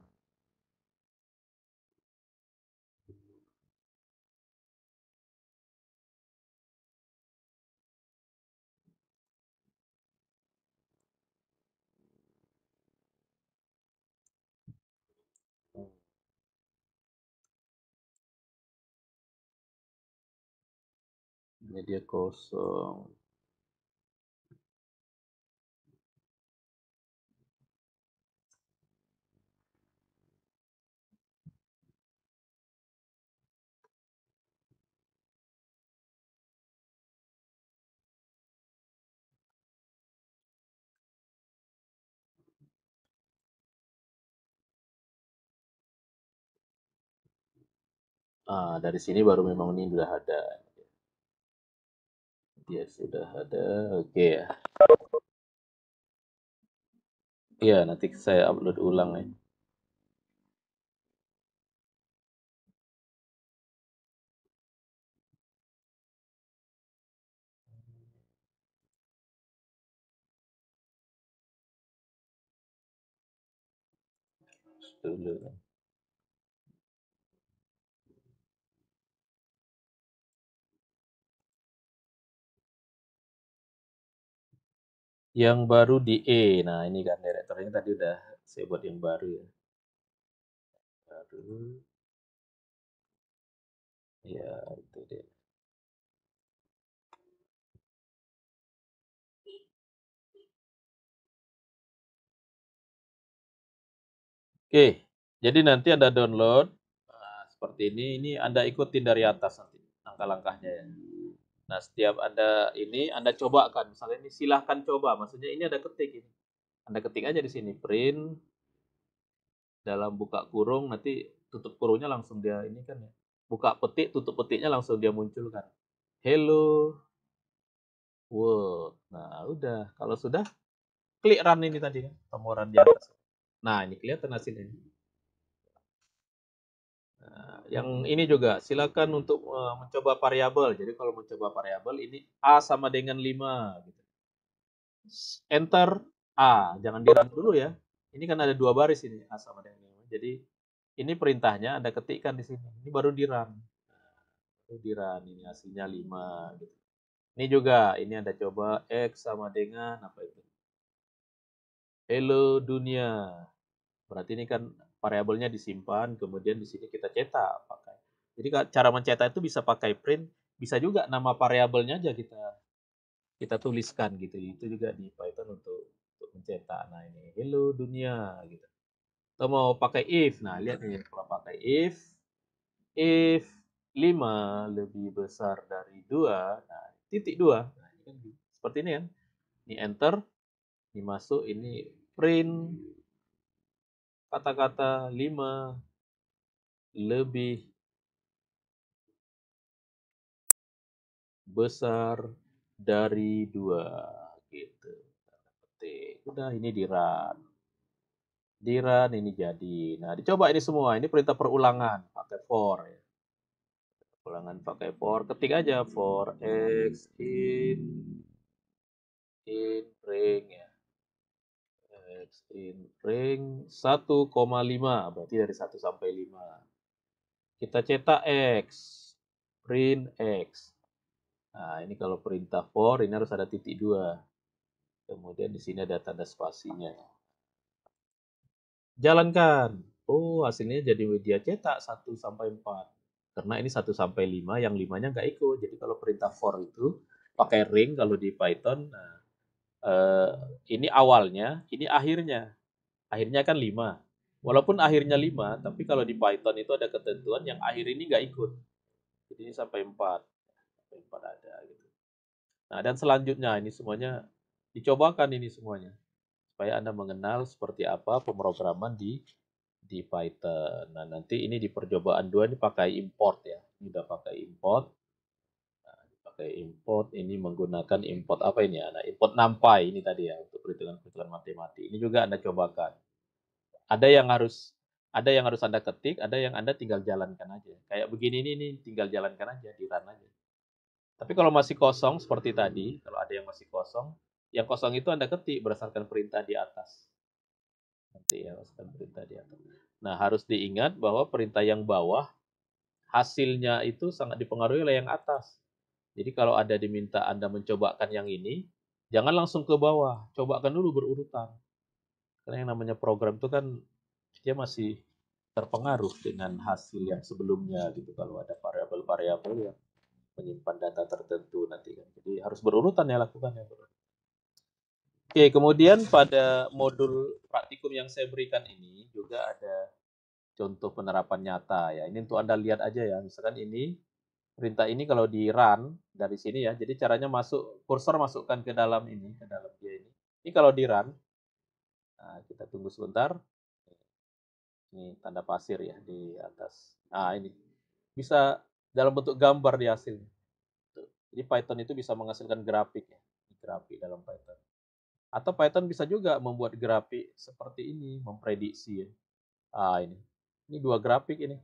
Ini dia kosong. Dari sini baru memang ini sudah ada. Dia sudah ada. Oke ya. Iya, nanti saya upload ulang ya. Dulu. Yang baru di E. Nah, ini kan direkturnya tadi udah saya buat yang baru ya. Baru. Ya, itu dia. Oke, jadi nanti Anda download. Nah, seperti ini. Ini Anda ikutin dari atas nanti langkah-langkahnya ya. Nah, setiap Anda ini Anda cobakan. Misalnya ini silahkan coba. Maksudnya ini ada ketik ini. Anda ketik aja di sini print dalam buka kurung, nanti tutup kurungnya langsung dia ini kan ya. Buka petik, tutup petiknya langsung dia munculkan. Hello world. Nah, udah. Kalau sudah, klik run ini tadi kan, tombol run di atas. Nah, ini kelihatan hasilnya. Nah, yang ini juga silakan untuk mencoba variabel. Jadi kalau mencoba variabel ini A sama dengan 5 gitu. Enter A, jangan di run dulu ya. Ini kan ada 2 baris ini A sama dengan 5. Jadi ini perintahnya Anda ketikkan di sini. Ini baru di run. Baru di run ini hasilnya 5 gitu. Ini juga, ini Anda coba X sama dengan apa itu? Hello dunia. Berarti ini kan variabelnya disimpan, kemudian di sini kita cetak pakai. Jadi cara mencetak itu bisa pakai print, bisa juga nama variabelnya aja kita tuliskan gitu. Itu juga di Python untuk mencetak. Nah ini hello dunia gitu. Atau mau pakai if. Nah lihat nih kalau pakai if 5 lebih besar dari 2, nah titik 2. Nah, ini kan seperti ini kan. Ini enter, ini masuk, ini print kata-kata 5 lebih besar dari 2 gitu. Petik. Udah ini di run. Di run ini jadi. Nah, dicoba ini semua. Ini perintah perulangan pakai for ya. Ulangan pakai for, ketik aja for x in ring ya. X in ring 1,5 berarti dari 1 sampai 5. Kita cetak X, print X. Nah, ini kalau perintah for ini harus ada titik 2. Kemudian di sini ada tanda spasinya. Jalankan. Oh, hasilnya jadi dia cetak 1 sampai 4. Karena ini 1 sampai 5, yang 5-nya nggak ikut. Jadi kalau perintah for itu pakai ring kalau di Python. Nah, ini awalnya, ini akhirnya. Akhirnya kan 5. Walaupun akhirnya 5, tapi kalau di Python itu ada ketentuan yang akhir ini nggak ikut. Jadi ini sampai 4. Sampai 4 ada gitu. Nah, dan selanjutnya ini semuanya dicobakan ini semuanya. Supaya Anda mengenal seperti apa pemrograman di Python. Nah, nanti ini di percobaan 2 ini pakai import ya. Ini udah pakai import. Nah, pakai import ini menggunakan import apa ini ya? Nah, import NumPy ini tadi ya untuk perhitungan-perhitungan matematik. Ini juga Anda cobakan. Ada yang harus Anda ketik, ada yang Anda tinggal jalankan aja. Kayak begini ini tinggal jalankan aja, di run aja. Tapi kalau masih kosong seperti tadi, kalau ada yang masih kosong, yang kosong itu Anda ketik berdasarkan perintah di atas. Nanti ya, berdasarkan perintah di atas. Nah, harus diingat bahwa perintah yang bawah hasilnya itu sangat dipengaruhi oleh yang atas. Jadi kalau ada diminta Anda mencobakan yang ini, jangan langsung ke bawah, cobakan dulu berurutan. Karena yang namanya program itu kan dia masih terpengaruh dengan hasil yang sebelumnya gitu kalau ada variabel-variabel yang menyimpan data tertentu nanti kan. Jadi harus berurutan ya lakukannya. Oke, kemudian pada modul praktikum yang saya berikan ini juga ada contoh penerapan nyata ya. Ini untuk Anda lihat aja ya. Misalkan ini perintah ini kalau di run dari sini ya. Jadi caranya masuk kursor masukkan ke dalam ini, ke dalam dia ini. Ini kalau di run. Nah, kita tunggu sebentar. Ini tanda pasir ya di atas. Nah, ini bisa dalam bentuk gambar di hasilnya. Jadi Python itu bisa menghasilkan grafik ya. Grafik dalam Python. Atau Python bisa juga membuat grafik seperti ini, memprediksi ya. Ah, ini. Ini 2 grafik ini.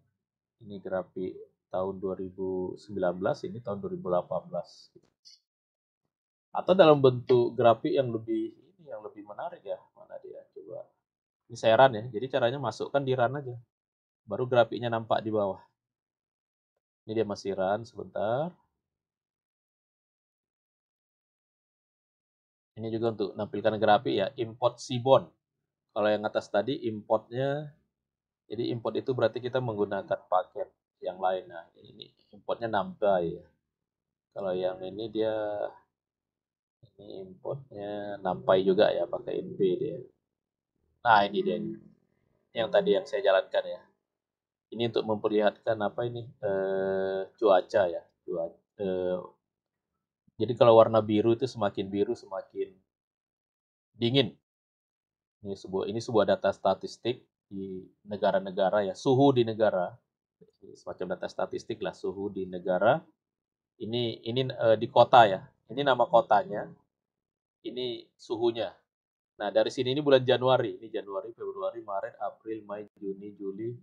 Ini grafik tahun 2019, ini tahun 2018. Atau dalam bentuk grafik yang lebih menarik ya. Mana dia? Coba. Ini saya run ya. Jadi caranya masukkan di run aja. Baru grafiknya nampak di bawah. Ini dia masih run sebentar. Ini juga untuk menampilkan grafik ya. Import Seaborn. Kalau yang atas tadi importnya, jadi import itu berarti kita menggunakan paket yang lain. Nah, ini importnya NumPy ya. Kalau yang ini dia ini importnya NumPy juga ya, pakai NP dia. Nah, ini dia. Ini yang tadi yang saya jalankan ya. Ini untuk memperlihatkan apa ini cuaca ya. Jadi kalau warna biru itu semakin biru semakin dingin. Ini sebuah data statistik di negara-negara ya, suhu di negara. Semacam data statistik lah suhu di negara. Ini di kota ya. Ini nama kotanya. Ini suhunya. Nah, dari sini ini bulan Januari. Ini Januari, Februari, Maret, April, Mei, Juni, Juli,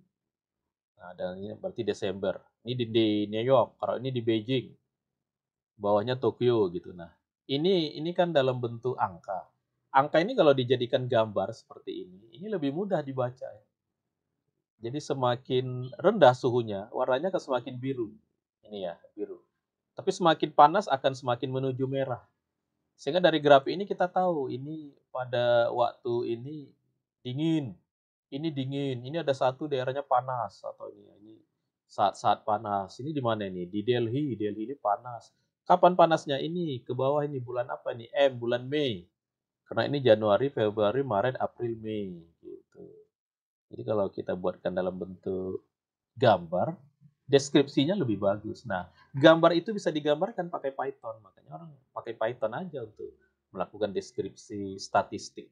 Nah, dan ini berarti Desember. Ini di New York, kalau ini di Beijing, bawahnya Tokyo gitu. Nah, ini kan dalam bentuk angka. Angka ini kalau dijadikan gambar seperti ini lebih mudah dibaca. Jadi semakin rendah suhunya, warnanya akan semakin biru. Ini ya, biru. Tapi semakin panas akan semakin menuju merah. Sehingga dari grafik ini kita tahu ini pada waktu ini dingin, ini dingin, ini ada satu daerahnya panas atau ini saat-saat panas. Ini di mana ini? Di Delhi, Delhi ini panas. Kapan panasnya ini? Ke bawah ini bulan apa nih? Bulan Mei. Karena ini Januari, Februari, Maret, April, Mei gitu. Jadi kalau kita buatkan dalam bentuk gambar, deskripsinya lebih bagus. Nah, gambar itu bisa digambarkan pakai Python, makanya orang pakai Python aja untuk melakukan deskripsi statistik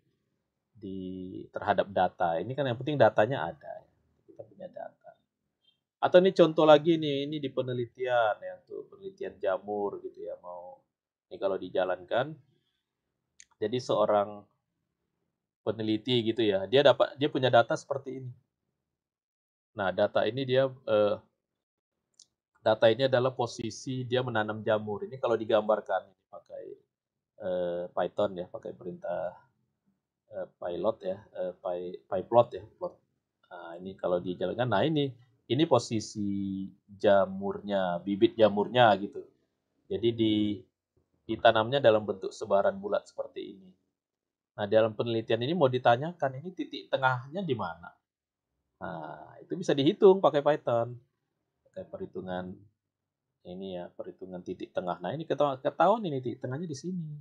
terhadap data. Ini kan yang penting datanya ada. Kita punya data. Atau ini contoh lagi nih, ini di penelitian ya, untuk penelitian jamur gitu ya, ini kalau dijalankan, jadi seorang peneliti gitu ya, dia punya data seperti ini. Nah, data ini adalah posisi dia menanam jamur. Ini kalau digambarkan ini pakai Python ya, pakai perintah pilot ya, pyplot ya, plot. Nah, ini kalau dijalankan, nah ini posisi jamurnya, bibit jamurnya gitu. Jadi ditanamnya dalam bentuk sebaran bulat seperti ini. Nah, dalam penelitian ini mau ditanyakan ini titik tengahnya di mana. Nah, itu bisa dihitung pakai Python, pakai perhitungan ini ya, perhitungan titik tengah. Nah, ini ketahuan ini titik tengahnya di sini.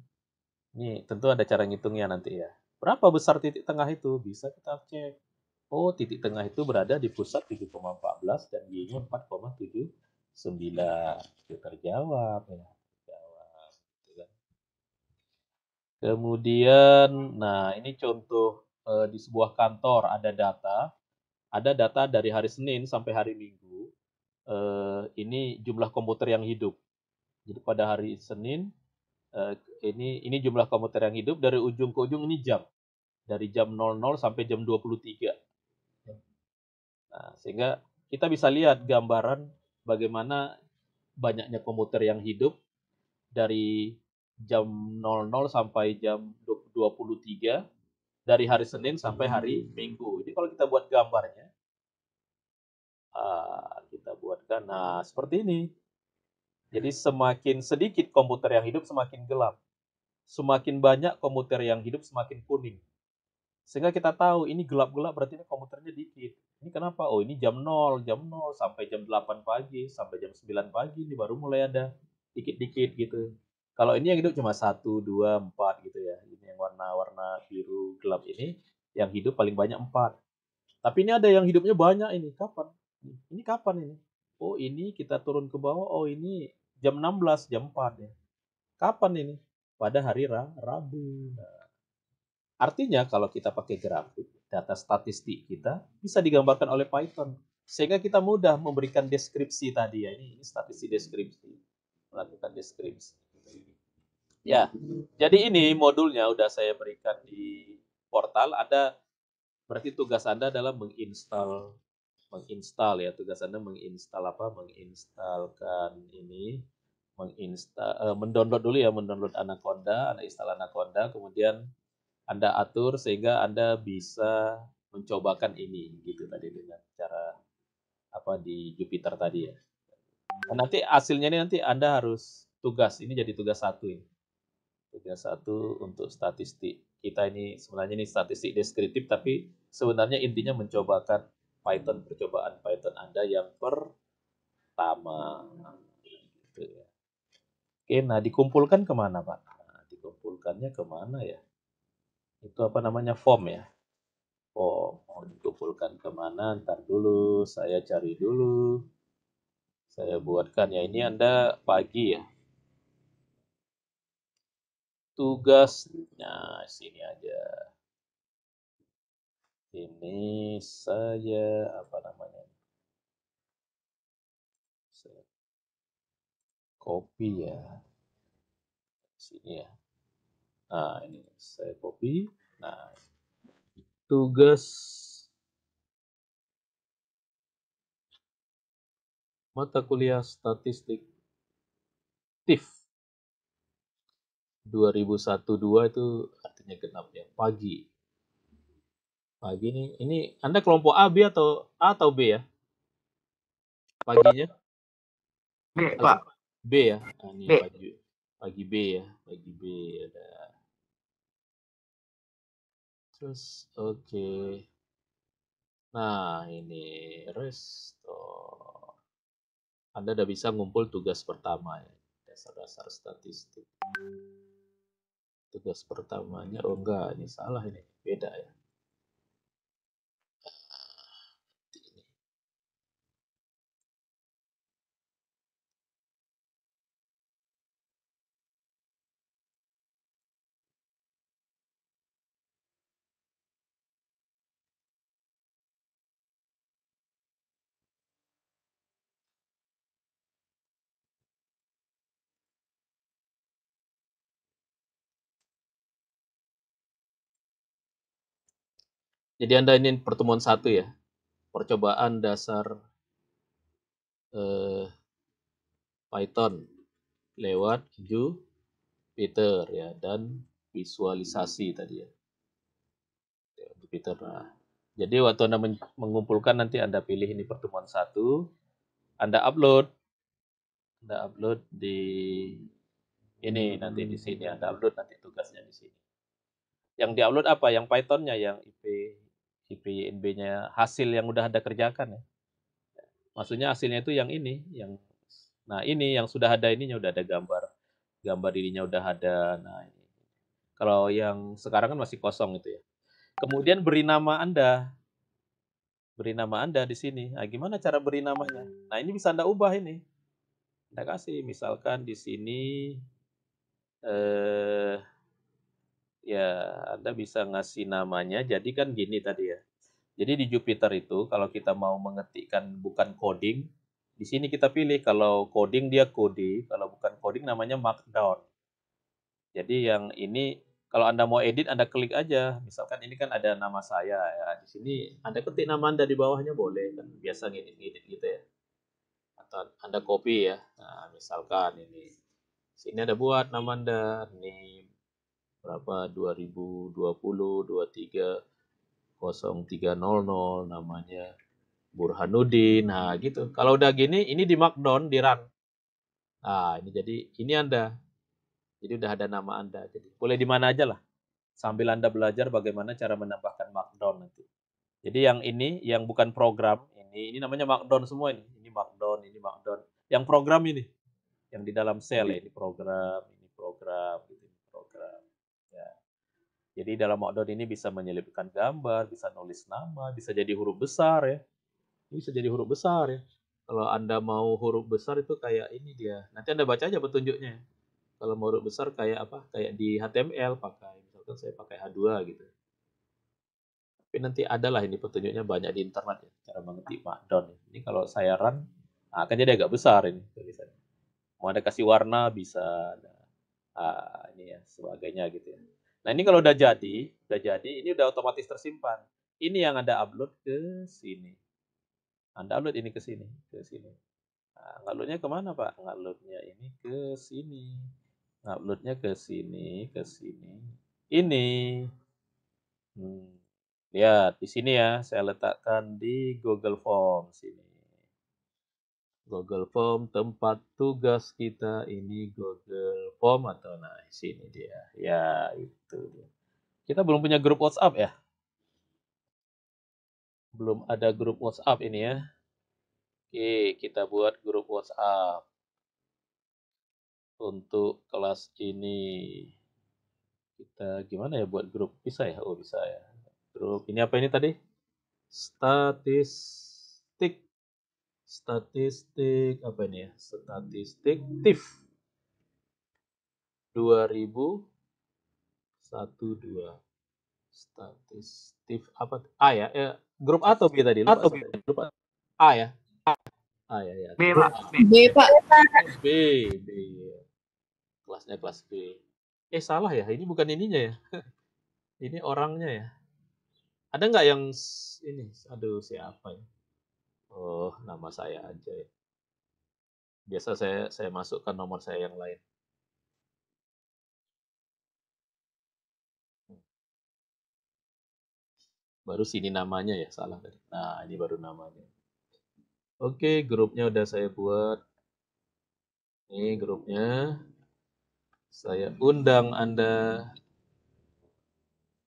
Ini tentu ada cara ngitungnya nanti ya. Berapa besar titik tengah itu? Bisa kita cek. Oh, titik tengah itu berada di pusat 7,14 dan Y-nya 4,79. Itu terjawab ya. Terjawab, gitu kan. Kemudian, nah ini contoh di sebuah kantor ada data dari hari Senin sampai hari Minggu. Ini jumlah komputer yang hidup. Jadi pada hari Senin ini jumlah komputer yang hidup dari ujung ke ujung ini jam. Dari jam 00 sampai jam 23. Nah, sehingga kita bisa lihat gambaran bagaimana banyaknya komputer yang hidup dari jam 00 sampai jam 23 dari hari Senin sampai hari Minggu. Jadi kalau kita buat gambarnya, kita buatkan, nah seperti ini. Jadi semakin sedikit komputer yang hidup semakin gelap. Semakin banyak komputer yang hidup semakin kuning. Sehingga kita tahu ini gelap-gelap berarti ini komputernya dikit. Ini kenapa? Oh ini jam 0 sampai jam 8 pagi, sampai jam 9 pagi ini baru mulai ada dikit-dikit gitu. Kalau ini yang hidup cuma 1, 2, 4 gitu ya. Ini yang warna-warna biru gelap ini, yang hidup paling banyak 4. Tapi ini ada yang hidupnya banyak ini. Kapan? Ini kapan ini? Oh ini kita turun ke bawah, oh ini jam 16, jam 4 ya. Kapan ini? Pada hari Rabu. Nah, artinya kalau kita pakai grafik, data statistik kita bisa digambarkan oleh Python. Sehingga kita mudah memberikan deskripsi tadi ya. Ini statistik deskripsi. Melakukan deskripsi. Ya, jadi ini modulnya udah saya berikan di portal. Berarti tugas Anda adalah menginstal ya. Tugas Anda menginstal apa? Menginstalkan ini, mendownload dulu ya, mendownload Anaconda, Anda install Anaconda, kemudian Anda atur sehingga Anda bisa mencobakan ini gitu tadi dengan cara apa di Jupyter tadi ya. Dan nanti hasilnya ini nanti Anda harus ini jadi tugas satu ini. Tugas satu untuk statistik. Kita ini sebenarnya ini statistik deskriptif tapi sebenarnya intinya mencobakan Python, percobaan Python Anda yang pertama. Gitu ya. Oke, nah dikumpulkan kemana Pak? Nah, dikumpulkannya kemana ya? Itu apa namanya form ya? Oh, mau dikumpulkan kemana? Ntar dulu, saya cari dulu. Saya buatkan ya. Ini Anda pagi ya. Tugasnya sini aja. Ini saya apa namanya? Saya copy ya. Sini ya. Nah, ini saya copy. Nah, tugas Mata kuliah statistik TIF 2012 itu artinya genap ya, pagi. Pagi ini Anda kelompok A, B atau B ya? Paginya? B, Pak. B ya? Ini B. pagi B ya, pagi B ada. Terus oke. Nah, ini restore. Anda udah bisa ngumpul tugas pertama ya. Dasar-dasar statistik. Tugas pertamanya, oh enggak, ini salah ini. Beda ya. Ini. Jadi Anda ini pertemuan 1 ya. Percobaan dasar Python lewat Jupyter ya, dan visualisasi tadi ya. Jupyter. Nah, jadi waktu Anda mengumpulkan, nanti Anda pilih ini pertemuan 1, Anda upload di ini, nanti di sini Anda upload nanti tugasnya di sini. Yang diupload apa? Yang Python-nya, yang IPYNB-nya, hasil yang udah Anda kerjakan ya. Maksudnya hasilnya itu yang ini, ini yang sudah ada, ininya udah ada gambar dirinya udah ada. Nah, ini. Kalau yang sekarang kan masih kosong itu ya. Kemudian beri nama Anda di sini. Nah, gimana cara beri namanya? Nah, ini bisa Anda ubah ini. Anda kasih misalkan di sini ya Anda bisa ngasih namanya. Jadi kan gini tadi ya. Jadi di Jupyter itu kalau kita mau mengetikkan bukan coding, di sini kita pilih. Kalau coding dia kode, kalau bukan coding namanya markdown. Jadi yang ini kalau Anda mau edit, Anda klik aja. Misalkan ini kan ada nama saya ya. Di sini Anda ketik nama Anda di bawahnya boleh, kan biasa ngedit-ngedit gitu ya. Atau Anda copy ya. Nah, misalkan ini. Sini ada buat nama Anda, name berapa, 2020 23 0300, namanya Burhanuddin. Nah, gitu. Kalau udah gini, ini di markdown, di run. Nah, ini jadi ini Anda. Jadi udah ada nama Anda. Jadi boleh di mana aja lah. Sambil Anda belajar bagaimana cara menambahkan markdown nanti. Jadi yang ini, yang bukan program, ini namanya markdown semua ini. Ini markdown, ini markdown. Yang program ini, yang di dalam sel ya, ini program, gitu, ini program. Ya. Jadi dalam markdown ini bisa menyelipkan gambar, bisa nulis nama, bisa jadi huruf besar ya. Ini bisa jadi huruf besar ya. Kalau Anda mau huruf besar itu kayak ini dia. Nanti Anda baca aja petunjuknya. Kalau mau huruf besar kayak apa? Kayak di HTML pakai. Misalkan saya pakai H2 gitu. Tapi nanti adalah ini petunjuknya banyak di internet ya. Cara mengetik markdown. Ini kalau saya run, akan jadi agak besar ini tulisannya. Mau Anda kasih warna bisa. Ini ya sebagainya gitu ya. Nah ini kalau udah jadi, ini udah otomatis tersimpan. Ini yang Anda upload ke sini. Anda upload ini ke sini, Nah, nguploadnya kemana Pak? Nguploadnya ini ke sini. Nguploadnya ke sini, Ini. Lihat di sini ya, saya letakkan di Google Form sini. Google Form, tempat tugas kita ini Google Form atau nah sini dia. Ya, itu dia. Kita belum punya grup WhatsApp ya? Belum ada grup WhatsApp ini ya. Oke, kita buat grup WhatsApp untuk kelas ini. Kita gimana ya buat grup? Bisa ya? Oh, bisa ya. Grup ini apa ini tadi? Statistik apa ini ya? Statistik TIF 2012. Statistik apa? A ya? Grup A atau B tadi? Lupa saya. Grup A ya? A ya, ya. B, Pak. B, Pak. B. Kelasnya kelas B. Salah ya? Ini bukan ininya ya? Ini orangnya ya? Ada nggak yang ini? Aduh, siapa ya? Oh, nama saya aja ya. Biasa saya masukkan nomor saya yang lain. Baru sini namanya ya, salah tadi. Nah, ini baru namanya. Oke, grupnya udah saya buat. Ini grupnya. Saya undang Anda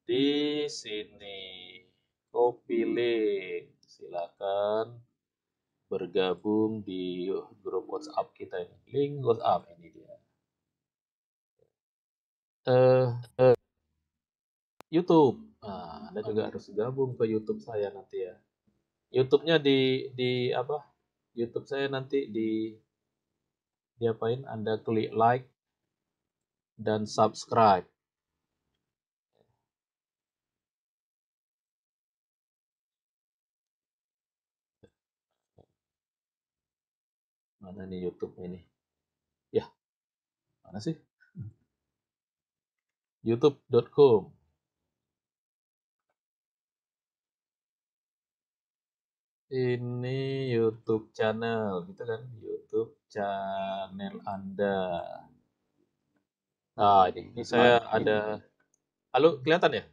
di sini. Copy link. Silakan bergabung di grup WhatsApp kita ini. Link WhatsApp ini dia. YouTube. Nah, Anda juga harus gabung ke YouTube saya nanti ya. YouTube-nya di apa? YouTube saya nanti diapain? Anda klik like dan subscribe. Mana nih YouTube ini? Ya, mana sih? youtube.com. Ini YouTube channel, gitu kan? YouTube channel Anda. Nah, ini saya ada. Halo, kelihatan ya?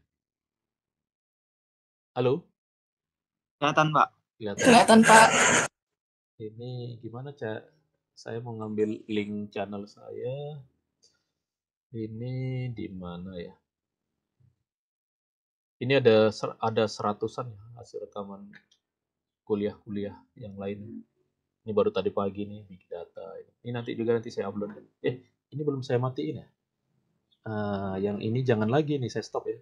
Halo, Kelihatan, Pak. kelihatan. Kelihatan, Pak. Ini gimana, Cak? Saya mau ngambil link channel saya. Ini di mana ya? Ini ada seratusan ya hasil rekaman kuliah-kuliah yang lain. Ini baru tadi pagi nih big data. Ini nanti saya upload. Ini belum saya matiin ya. Yang ini jangan lagi nih, saya stop ya.